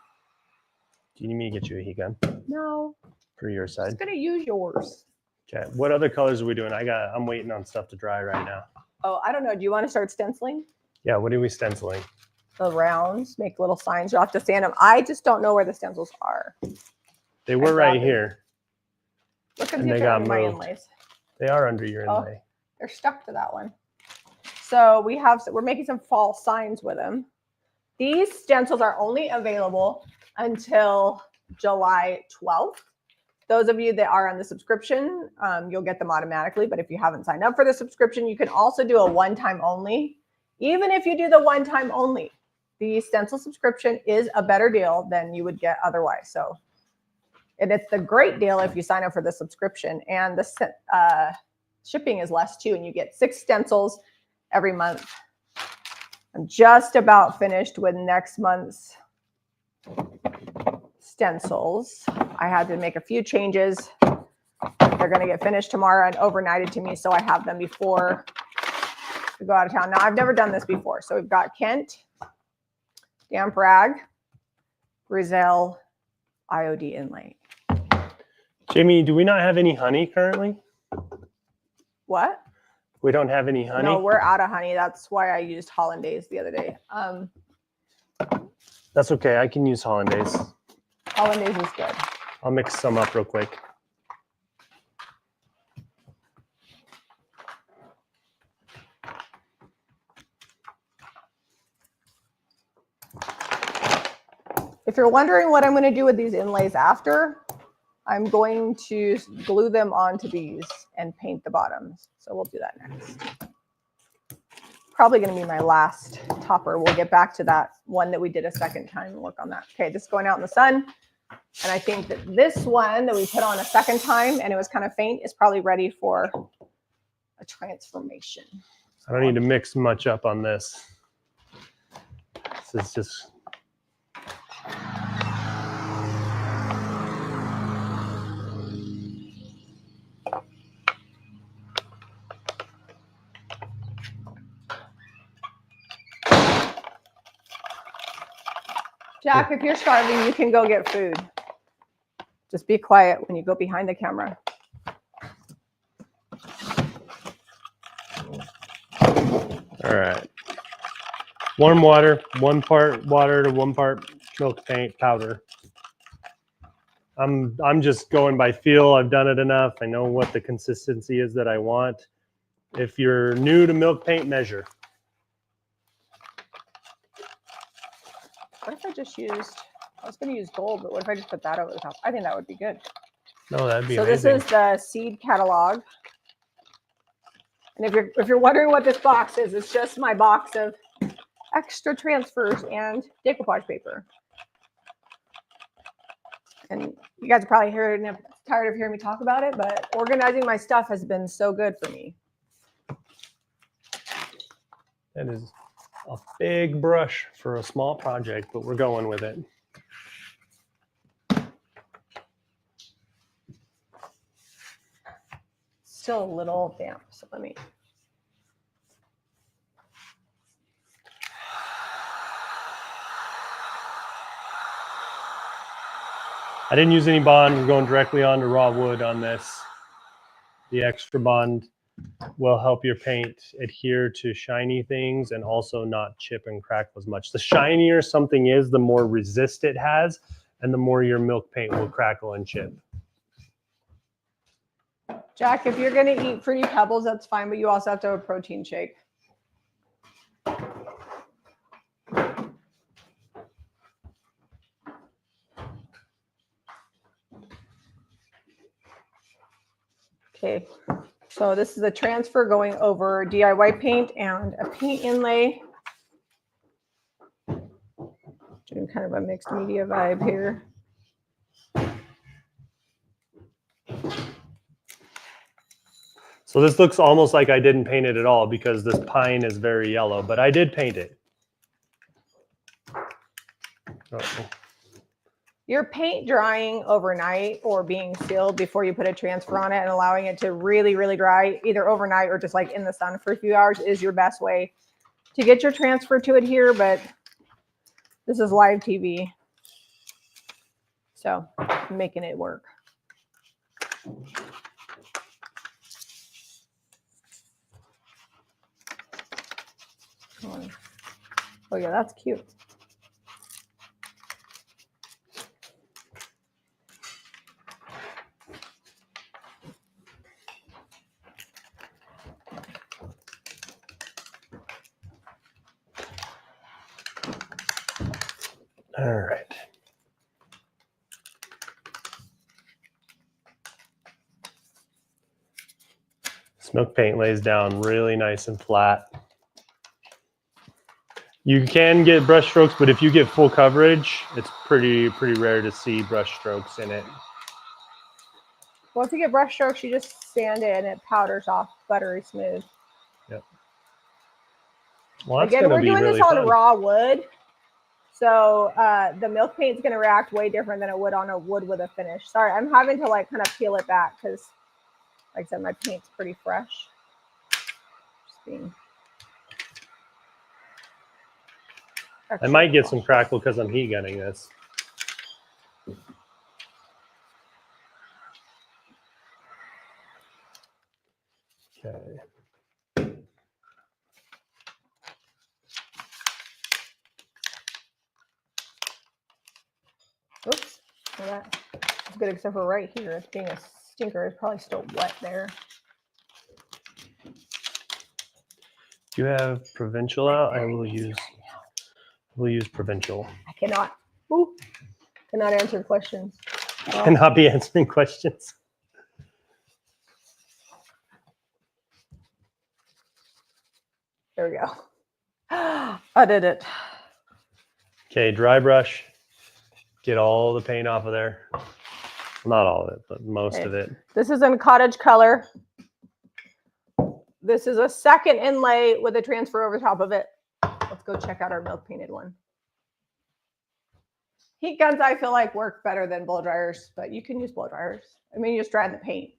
Do you need me to get you a heat gun? No. For your side? I'm just going to use yours. Okay. What other colors are we doing? I'm waiting on stuff to dry right now. Oh, I don't know. Do you want to start stenciling? Yeah. What are we stenciling? The rounds, make little signs. You'll have to sand them. I just don't know where the stencils are. They were right here. Look and see if they're under my inlays. They are under your inlay. They're stuck to that one. So we're making some fall signs with them. These stencils are only available until July 12th. Those of you that are on the subscription, you'll get them automatically. But if you haven't signed up for the subscription, you can also do a one-time only. Even if you do the one-time only, the stencil subscription is a better deal than you would get otherwise. So, and it's a great deal if you sign up for the subscription, and the shipping is less too, and you get 6 stencils every month. I'm just about finished with next month's stencils. I had to make a few changes. They're going to get finished tomorrow and overnighted to me, so I have them before we go out of town. Now, I've never done this before. So we've got Kent, Damp Rag, Grizel, IOD inlay. Jamie, do we not have any honey currently? What? We don't have any honey? No, we're out of honey. That's why I used hollandaise the other day. That's okay. I can use hollandaise. Hollandaise is good. I'll mix some up real quick. If you're wondering what I'm going to do with these inlays after, I'm going to glue them onto these and paint the bottoms. So we'll do that next. Probably going to be my last topper. We'll get back to that one that we did a second time and work on that. Okay, this is going out in the sun. And I think that this one that we put on a second time and it was kind of faint is probably ready for a transformation. I don't need to mix much up on this. This is just... Jack, if you're starving, you can go get food. Just be quiet when you go behind the camera. All right. Warm water, 1 part water to 1 part milk paint powder. I'm just going by feel. I've done it enough. I know what the consistency is that I want. If you're new to milk paint, measure. What if I just used, I was going to use gold, but what if I just put that over the top? I think that would be good. No, that'd be so amazing. This is the seed catalog. And if you're wondering what this box is, it's just my box of extra transfers and decoupage paper. And you guys are probably tired of hearing me talk about it, but organizing my stuff has been so good for me. That is a big brush for a small project, but we're going with it. still a little damp, so let me. I didn't use any bond. We're going directly onto raw wood on this. The extra bond will help your paint adhere to shiny things and also not chip and crack as much. The shinier something is, the more resist it has, and the more your milk paint will crackle and chip. Jack, if you're going to eat Fruity Pebbles, that's fine, but you also have to have a protein shake. Okay, so this is a transfer going over DIY paint and a paint inlay. Doing kind of a mixed media vibe here. So this looks almost like I didn't paint it at all because this pine is very yellow, but I did paint it. Oh. Your paint drying overnight or being sealed before you put a transfer on it and allowing it to really, really dry either overnight or just like in the sun for a few hours is your best way to get your transfer to adhere, but this is live TV. So I'm making it work. Oh yeah, that's cute. All right. This milk paint lays down really nice and flat. You can get brush strokes, but if you get full coverage, it's pretty rare to see brush strokes in it. Well, if you get brush strokes, you just sand it and it powders off buttery smooth. Yep. Well, that's again, we're doing this fun. on raw wood. So the milk paint is going to react way different than it would on a wood with a finish. Sorry, I'm having to like kind of peel it back because, like I said, my paint's pretty fresh. Just being I might get some crackle because I'm heat gunning this. Okay. Oops. Well, that's good except for right here. It's being a stinker. It's probably still wet there. Do you have provincial out? I will use provincial. I cannot. Ooh, cannot answer questions. Well, cannot be answering questions. There we go. I did it. Okay, dry brush. Get all the paint off of there. Not all of it, but most of it. This is in cottage color. This is a second inlay with a transfer over top of it. Let's go check out our milk painted one. Heat guns, I feel like, work better than blow dryers, but you can use blow dryers. I mean, you just dry the paint.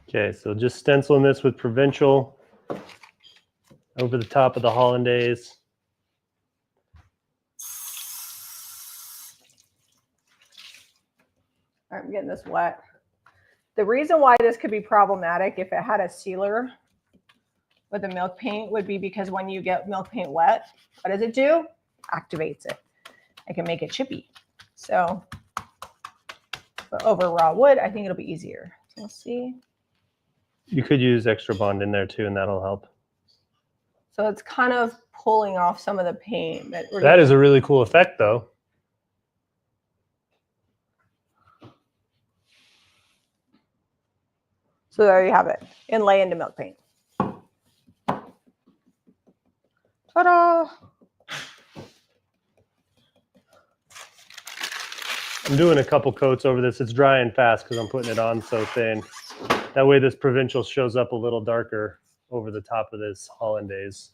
Okay, so just stenciling this with provincial over the top of the hollandaise. All right, I'm getting this wet. The reason why this could be problematic if it had a sealer with the milk paint would be because when you get milk paint wet, what does it do? Activates it. It can make it chippy. So, but over raw wood, I think it'll be easier. So we'll see. You could use extra bond in there too, and that'll help. So it's kind of pulling off some of the paint. That is a really cool effect, though. So there you have it. Inlay into milk paint. Ta-da! I'm doing a couple coats over this. It's drying fast because I'm putting it on so thin. That way this provincial shows up a little darker over the top of this hollandaise.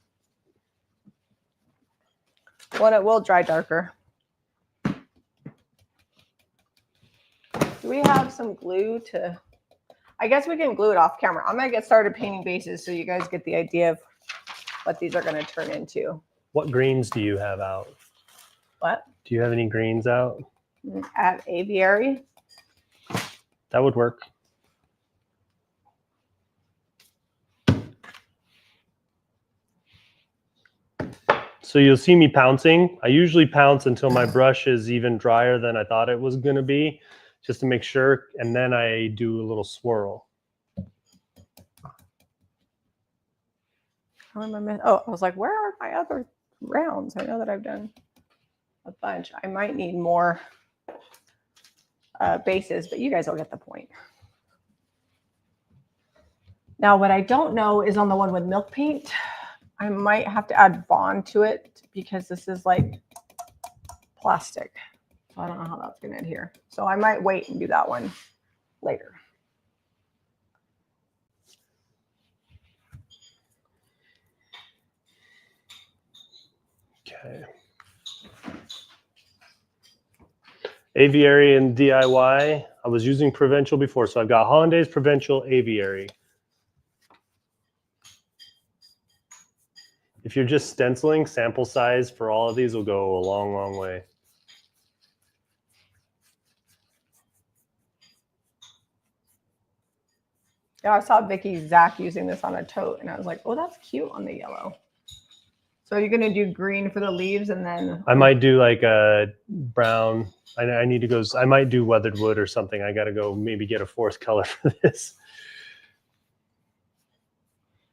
Well, it will dry darker. Do we have some glue to... I guess we can glue it off camera. I'm going to get started painting bases so you guys get the idea of what these are going to turn into. What greens do you have out? What? Do you have any greens out? At aviary. That would work. So you'll see me pouncing. I usually pounce until my brush is even drier than I thought it was going to be, just to make sure. And then I do a little swirl. I remember. Oh, I was like, where are my other rounds? I know that I've done a bunch. I might need more bases, but you guys will get the point. Now, what I don't know is on the one with milk paint, I might have to add bond to it because this is like plastic. So I don't know how that's going to adhere. So I might wait and do that one later. Okay. Aviary and DIY. I was using provincial before, so I've got hollandaise, provincial, aviary. If you're just stenciling, sample size for all of these will go a long, long way. Yeah, I saw Zach using this on a tote, and I was like, oh, that's cute on the yellow. So you're going to do green for the leaves, and then... I might do like a brown. I need to go. I might do weathered wood or something. I got to go maybe get a fourth color for this.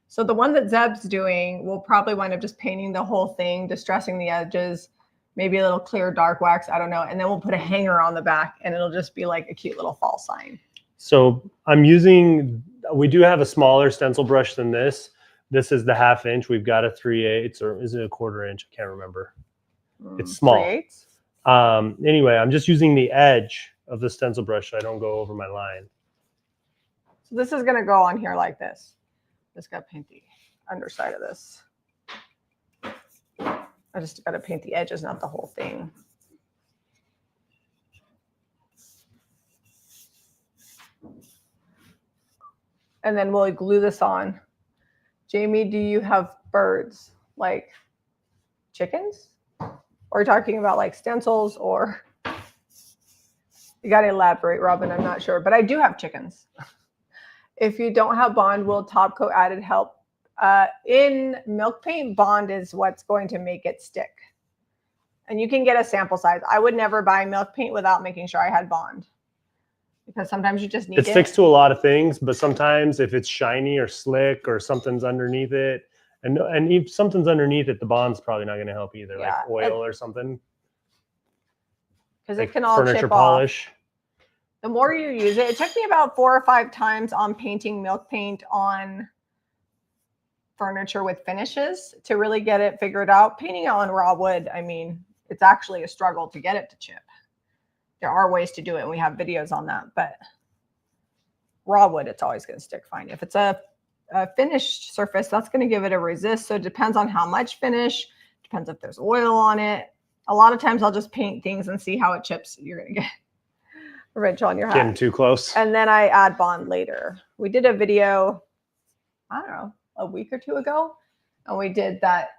So the one that Zeb's doing, we'll probably wind up just painting the whole thing, distressing the edges, maybe a little clear dark wax, I don't know. And then we'll put a hanger on the back, and it'll just be like a cute little fall sign. So I'm using, we do have a smaller stencil brush than this. This is the 1/2 inch. We've got a 3/8, or is it a 1/4 inch? I can't remember. It's small. 3/8? Anyway, I'm just using the edge of the stencil brush so I don't go over my line. So this is going to go on here like this. Just got to paint the underside of this. I just got to paint the edges, not the whole thing. And then we'll glue this on. Jamie, do you have birds like chickens? Or are you talking about like stencils, or you got to elaborate, Robin? I'm not sure, but I do have chickens. If you don't have bond, will top coat added help? In milk paint, bond is what's going to make it stick. And you can get a sample size. I would never buy milk paint without making sure I had bond, because sometimes you just need it. It sticks to a lot of things, but sometimes if it's shiny or slick or something's underneath it, and if something's underneath it, the bond's probably not going to help either, Yeah, like oil or something. Because like it can all furniture chip polish. off. The more you use it, it took me about 4 or 5 times on painting milk paint on furniture with finishes to really get it figured out. Painting on raw wood, I mean, it's actually a struggle to get it to chip. There are ways to do it, and we have videos on that, but raw wood, it's always going to stick fine. If it's a finished surface, that's going to give it a resist. So it depends on how much finish, depends if there's oil on it. A lot of times I'll just paint things and see how it chips. You're going to get a wrench on your hat. Getting too close. And then I add bond later. We did a video, I don't know, a week or 2 ago, and we did that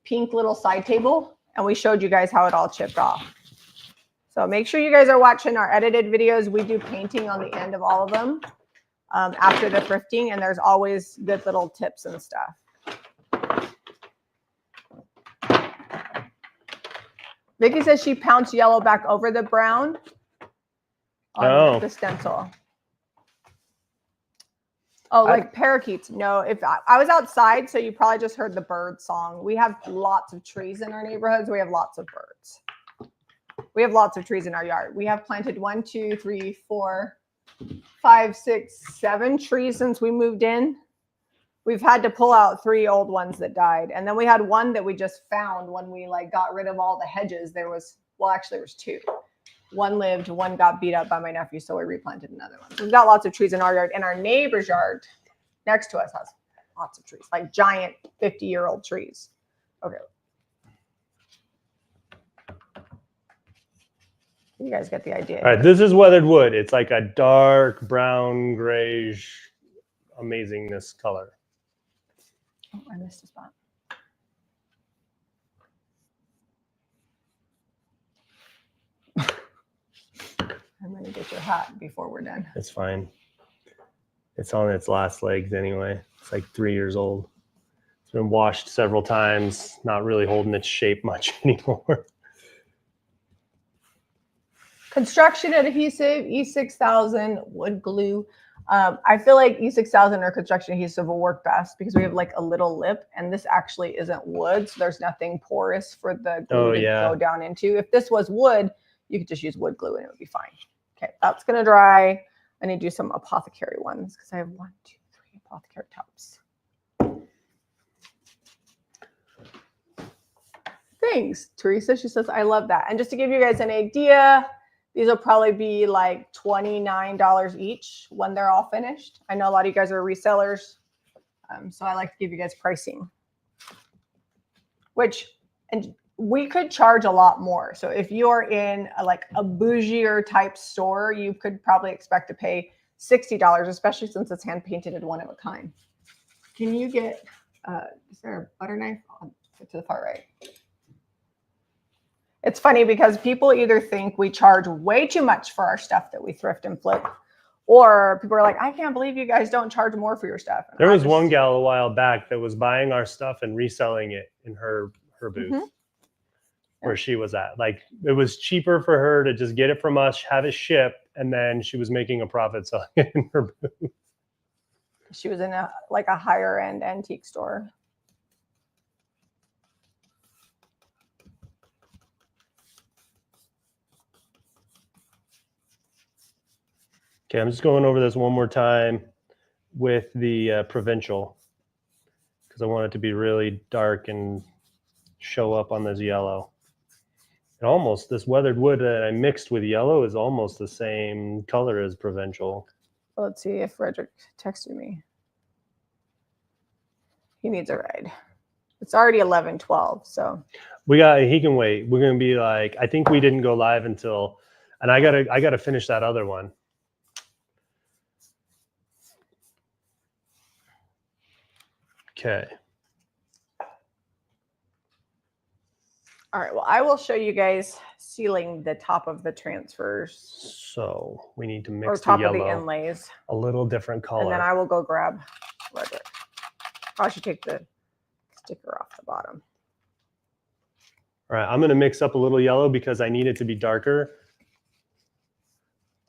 pink little side table, and we showed you guys how it all chipped off. So make sure you guys are watching our edited videos. We do painting on the end of all of them after the thrifting, and there's always good little tips and stuff. Vicky says she pounced yellow back over the brown on the stencil. Oh, like parakeets. No, if I was outside, so you probably just heard the bird song. We have lots of trees in our neighborhoods. We have lots of birds. We have lots of trees in our yard. We have planted 1, 2, 3, 4, 5, 6, 7 trees since we moved in. We've had to pull out 3 old ones that died. And then we had one that we just found when we like got rid of all the hedges. There was, well, actually there was 2. One lived, one got beat up by my nephew, so we replanted another one. So we've got lots of trees in our yard, and our neighbor's yard next to us has lots of trees, like giant 50-year-old trees. Okay. You guys get the idea. All right, this is weathered wood. It's like a dark brown, grayish amazingness color. Oh, I missed a spot. I'm going to get your hat before we're done. It's fine. It's on its last legs anyway. It's like 3 years old. It's been washed several times, not really holding its shape much anymore. Construction adhesive, E6000 wood glue. I feel like E6000 or construction adhesive will work best because we have like a little lip, and this actually isn't wood, so there's nothing porous for the glue to go down into. If this was wood, you could just use wood glue and it would be fine. Okay, that's gonna dry. I need to do some apothecary ones because I have 1, 2, 3 apothecary tops. Thanks, Teresa. She says, I love that. And just to give you guys an idea, these will probably be like $29 each when they're all finished. I know a lot of you guys are resellers, so I like to give you guys pricing. And we could charge a lot more. So if you're in like a bougier type store, you could probably expect to pay $60, especially since it's hand painted and one of a kind. Can you get, is there a butter knife? I'll get to the far right. It's funny because people either think we charge way too much for our stuff that we thrift and flip, or people are like, I can't believe you guys don't charge more for your stuff. And there was one gal a while back that was buying our stuff and reselling it in her booth where she was at. Like, it was cheaper for her to just get it from us, have it shipped, and then she was making a profit selling it in her booth. She was in a higher end antique store. Okay, I'm just going over this one more time with the provincial because I want it to be really dark and show up on this yellow. And almost this weathered wood that I mixed with yellow is almost the same color as provincial. Let's see if Frederick texted me. He needs a ride. It's already 11:12, so he can wait. We're gonna be like, I think we didn't go live until, and I gotta finish that other one. Okay. All right, well, I will show you guys sealing the top of the transfers. So we need to mix or top the yellow, of the inlays. A little different color. And then I will go grab Frederick. I should take the sticker off the bottom. All right, I'm gonna mix up a little yellow because I need it to be darker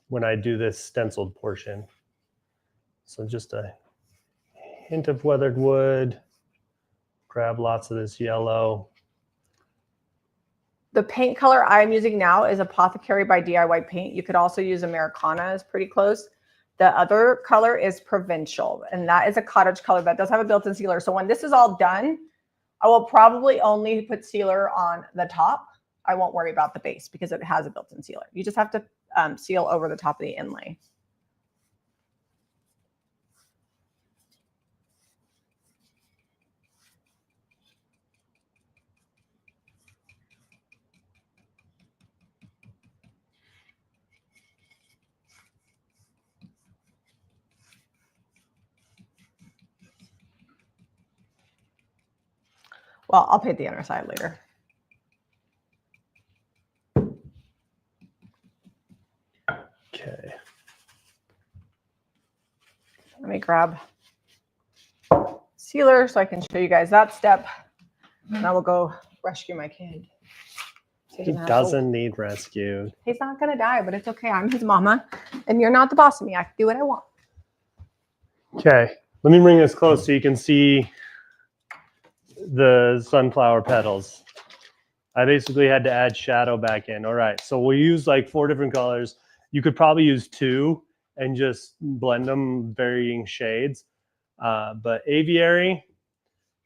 when I do this stenciled portion. So just a hint of weathered wood, grab lots of this yellow. The paint color I'm using now is Apothecary by DIY Paint. You could also use Americana, is pretty close. The other color is Provincial, and that is a cottage color that does have a built-in sealer. So when this is all done, I will probably only put sealer on the top. I won't worry about the base because it has a built-in sealer. You just have to seal over the top of the inlay. Well, I'll paint the inner side later. Okay. Let me grab sealer so I can show you guys that step. And I will go rescue my kid. So he doesn't need rescued. He's not going to die, but it's okay. I'm his mama, and you're not the boss of me. I can do what I want. Okay. Let me bring this close so you can see the sunflower petals. I basically had to add shadow back in. All right, so we'll use like 4 different colors. You could probably use 2 and just blend them varying shades. But aviary,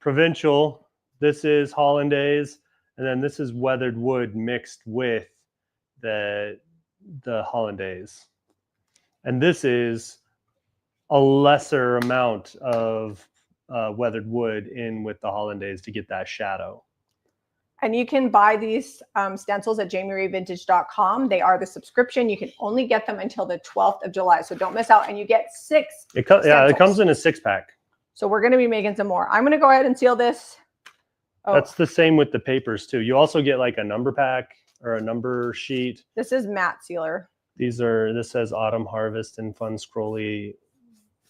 provincial, this is hollandaise, and then this is weathered wood mixed with the the hollandaise. And this is a lesser amount of weathered wood in with the hollandaise to get that shadow. And you can buy these stencils at jamierayvintage.com. They are the subscription. You can only get them until the 12th of July. So don't miss out. And you get 6 stencils. Yeah, it comes in a 6-pack. So we're going to be making some more. I'm going to go ahead and seal this. Oh. That's the same with the papers too. You also get like a number pack or a number sheet. This is matte sealer. This says Autumn Harvest and fun scrolly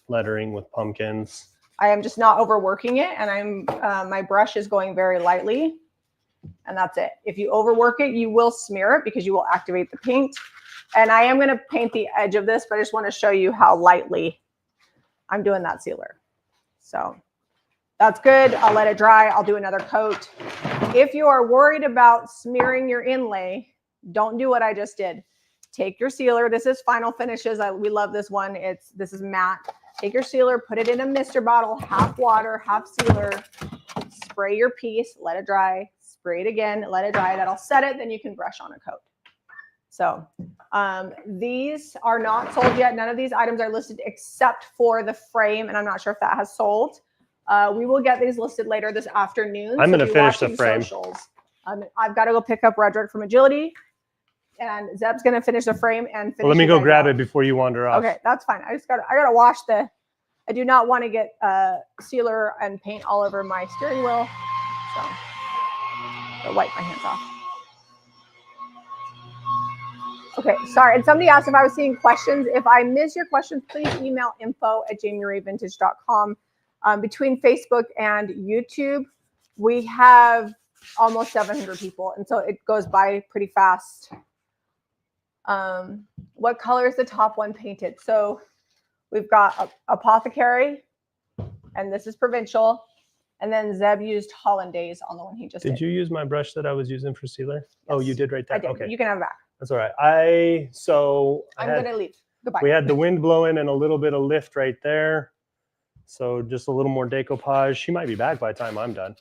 lettering with pumpkins. I am just not overworking it, and my brush is going very lightly, and that's it. If you overwork it, you will smear it because you will activate the paint. And I am going to paint the edge of this, but I just want to show you how lightly I'm doing that sealer. So that's good. I'll let it dry. I'll do another coat. If you are worried about smearing your inlay, don't do what I just did. Take your sealer. This is Final Finishes. We love this one. This is matte. Take your sealer, put it in a mister bottle, half water, half sealer, spray your piece, let it dry, spray it again, let it dry. That'll set it. Then you can brush on a coat. So these are not sold yet. None of these items are listed except for the frame, and I'm not sure if that has sold. We will get these listed later this afternoon. I'm going to finish the frame. I've got to go pick up Redrick from Agility, and Zeb's going to finish the frame and finish. Well, let me go grab it before you wander off. Okay, that's fine. I gotta wash I do not want to get sealer and paint all over my steering wheel, so I'll wipe my hands off. Okay, sorry. And somebody asked if I was seeing questions. If I miss your questions, please email info@jamierayvintage.com. Between Facebook and YouTube, we have almost 700 people, and so it goes by pretty fast. What color is the top one painted? So we've got Apothecary, and this is Provincial, and then Zeb used Hollandaise on the one he just did. Did you use my brush that I was using for sealer? Yes. Oh, you did right there. I did. Okay, you can have it back. That's all right. I'm gonna leave. Goodbye. We had the wind blowing and a little bit of lift right there, so just a little more decoupage. She might be back by the time I'm done.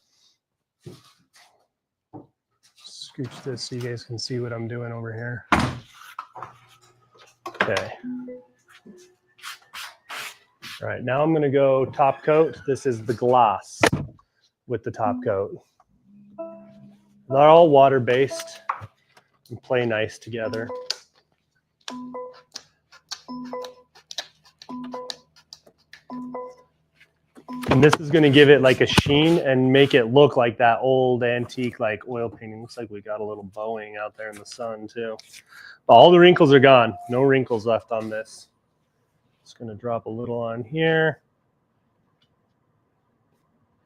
Scooch this so you guys can see what I'm doing over here. Okay. All right, now I'm going to go top coat. This is the gloss with the top coat. They're all water-based and play nice together. And this is going to give it like a sheen and make it look like that old antique like oil painting. Looks like we got a little bowing out there in the sun too. But all the wrinkles are gone. No wrinkles left on this. Just going to drop a little on here.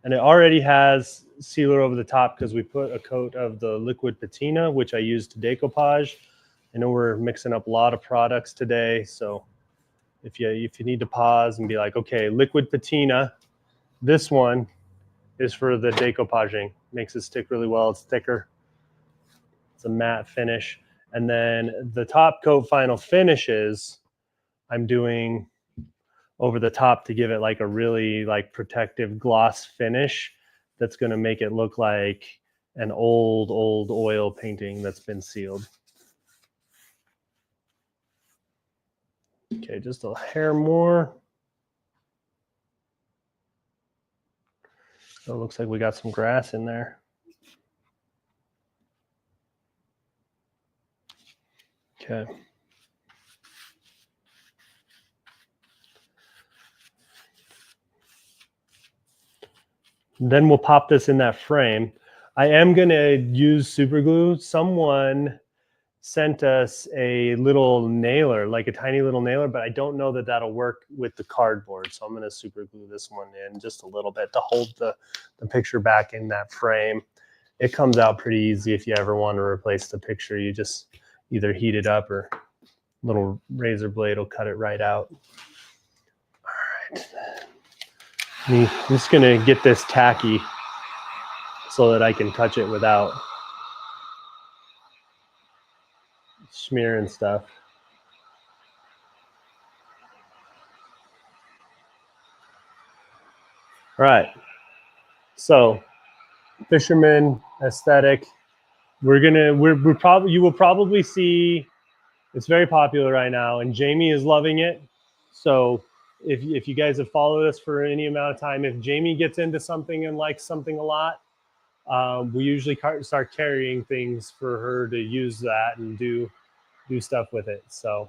And it already has sealer over the top because we put a coat of the liquid patina, which I used to decoupage. I know we're mixing up a lot of products today. So if you need to pause and be like, okay, liquid patina, this one is for the decoupaging. Makes it stick really well. It's thicker. It's a matte finish. And then the top coat Final Finishes, I'm doing over the top to give it like a really like protective gloss finish that's going to make it look like an old oil painting that's been sealed. Okay, just a hair more. So it looks like we got some grass in there. Okay. Then we'll pop this in that frame. I am going to use super glue. Someone sent us a little nailer, like a tiny little nailer, but I don't know that that'll work with the cardboard. So I'm going to super glue this one in just a little bit to hold the picture back in that frame. It comes out pretty easy if you ever want to replace the picture. You just either heat it up or a little razor blade will cut it right out. All right. I'm just going to get this tacky so that I can touch it without smearing stuff. All right. So, fisherman aesthetic. You will probably see It's very popular right now, and Jamie is loving it. So if you guys have followed us for any amount of time, if Jamie gets into something and likes something a lot, we usually start carrying things for her to use that and do stuff with it. So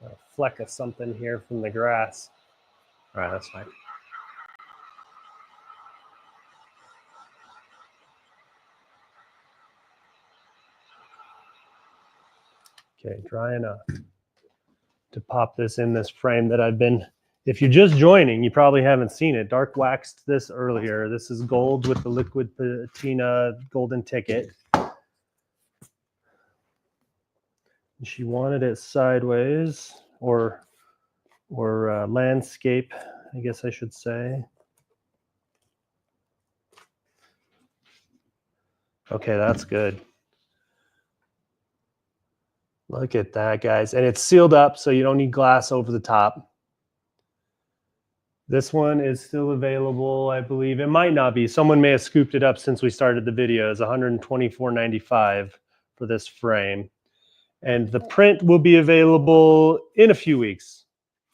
a fleck of something here from the grass. All right, that's fine. Okay, dry enough to pop this in this frame that I've been, if you're just joining, you probably haven't seen it. Dark waxed this earlier. This is gold with the liquid patina golden ticket. She wanted it sideways or landscape, I guess I should say. Okay, that's good. Look at that, guys. And it's sealed up, so you don't need glass over the top. This one is still available, I believe. It might not be. Someone may have scooped it up since we started the video. It's $124.95 for this frame. And the print will be available in a few weeks.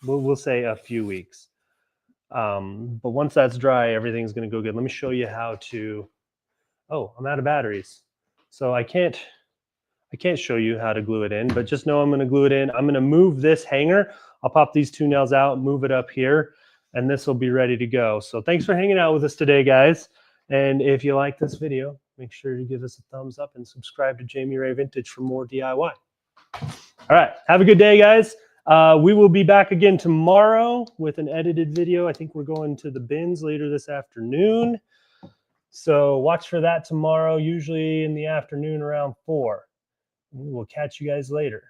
We'll say a few weeks. But once that's dry, everything's going to go good. Let me show you how to... Oh, I'm out of batteries. So I can't show you how to glue it in, but just know I'm going to glue it in. I'm going to move this hanger. I'll pop these two nails out, move it up here, and this will be ready to go. So thanks for hanging out with us today, guys. And if you like this video, make sure to give us a thumbs up and subscribe to Jamie Ray Vintage for more DIY. All right, have a good day, guys. We will be back again tomorrow with an edited video. I think we're going to the bins later this afternoon. So watch for that tomorrow, usually in the afternoon around 4. We will catch you guys later.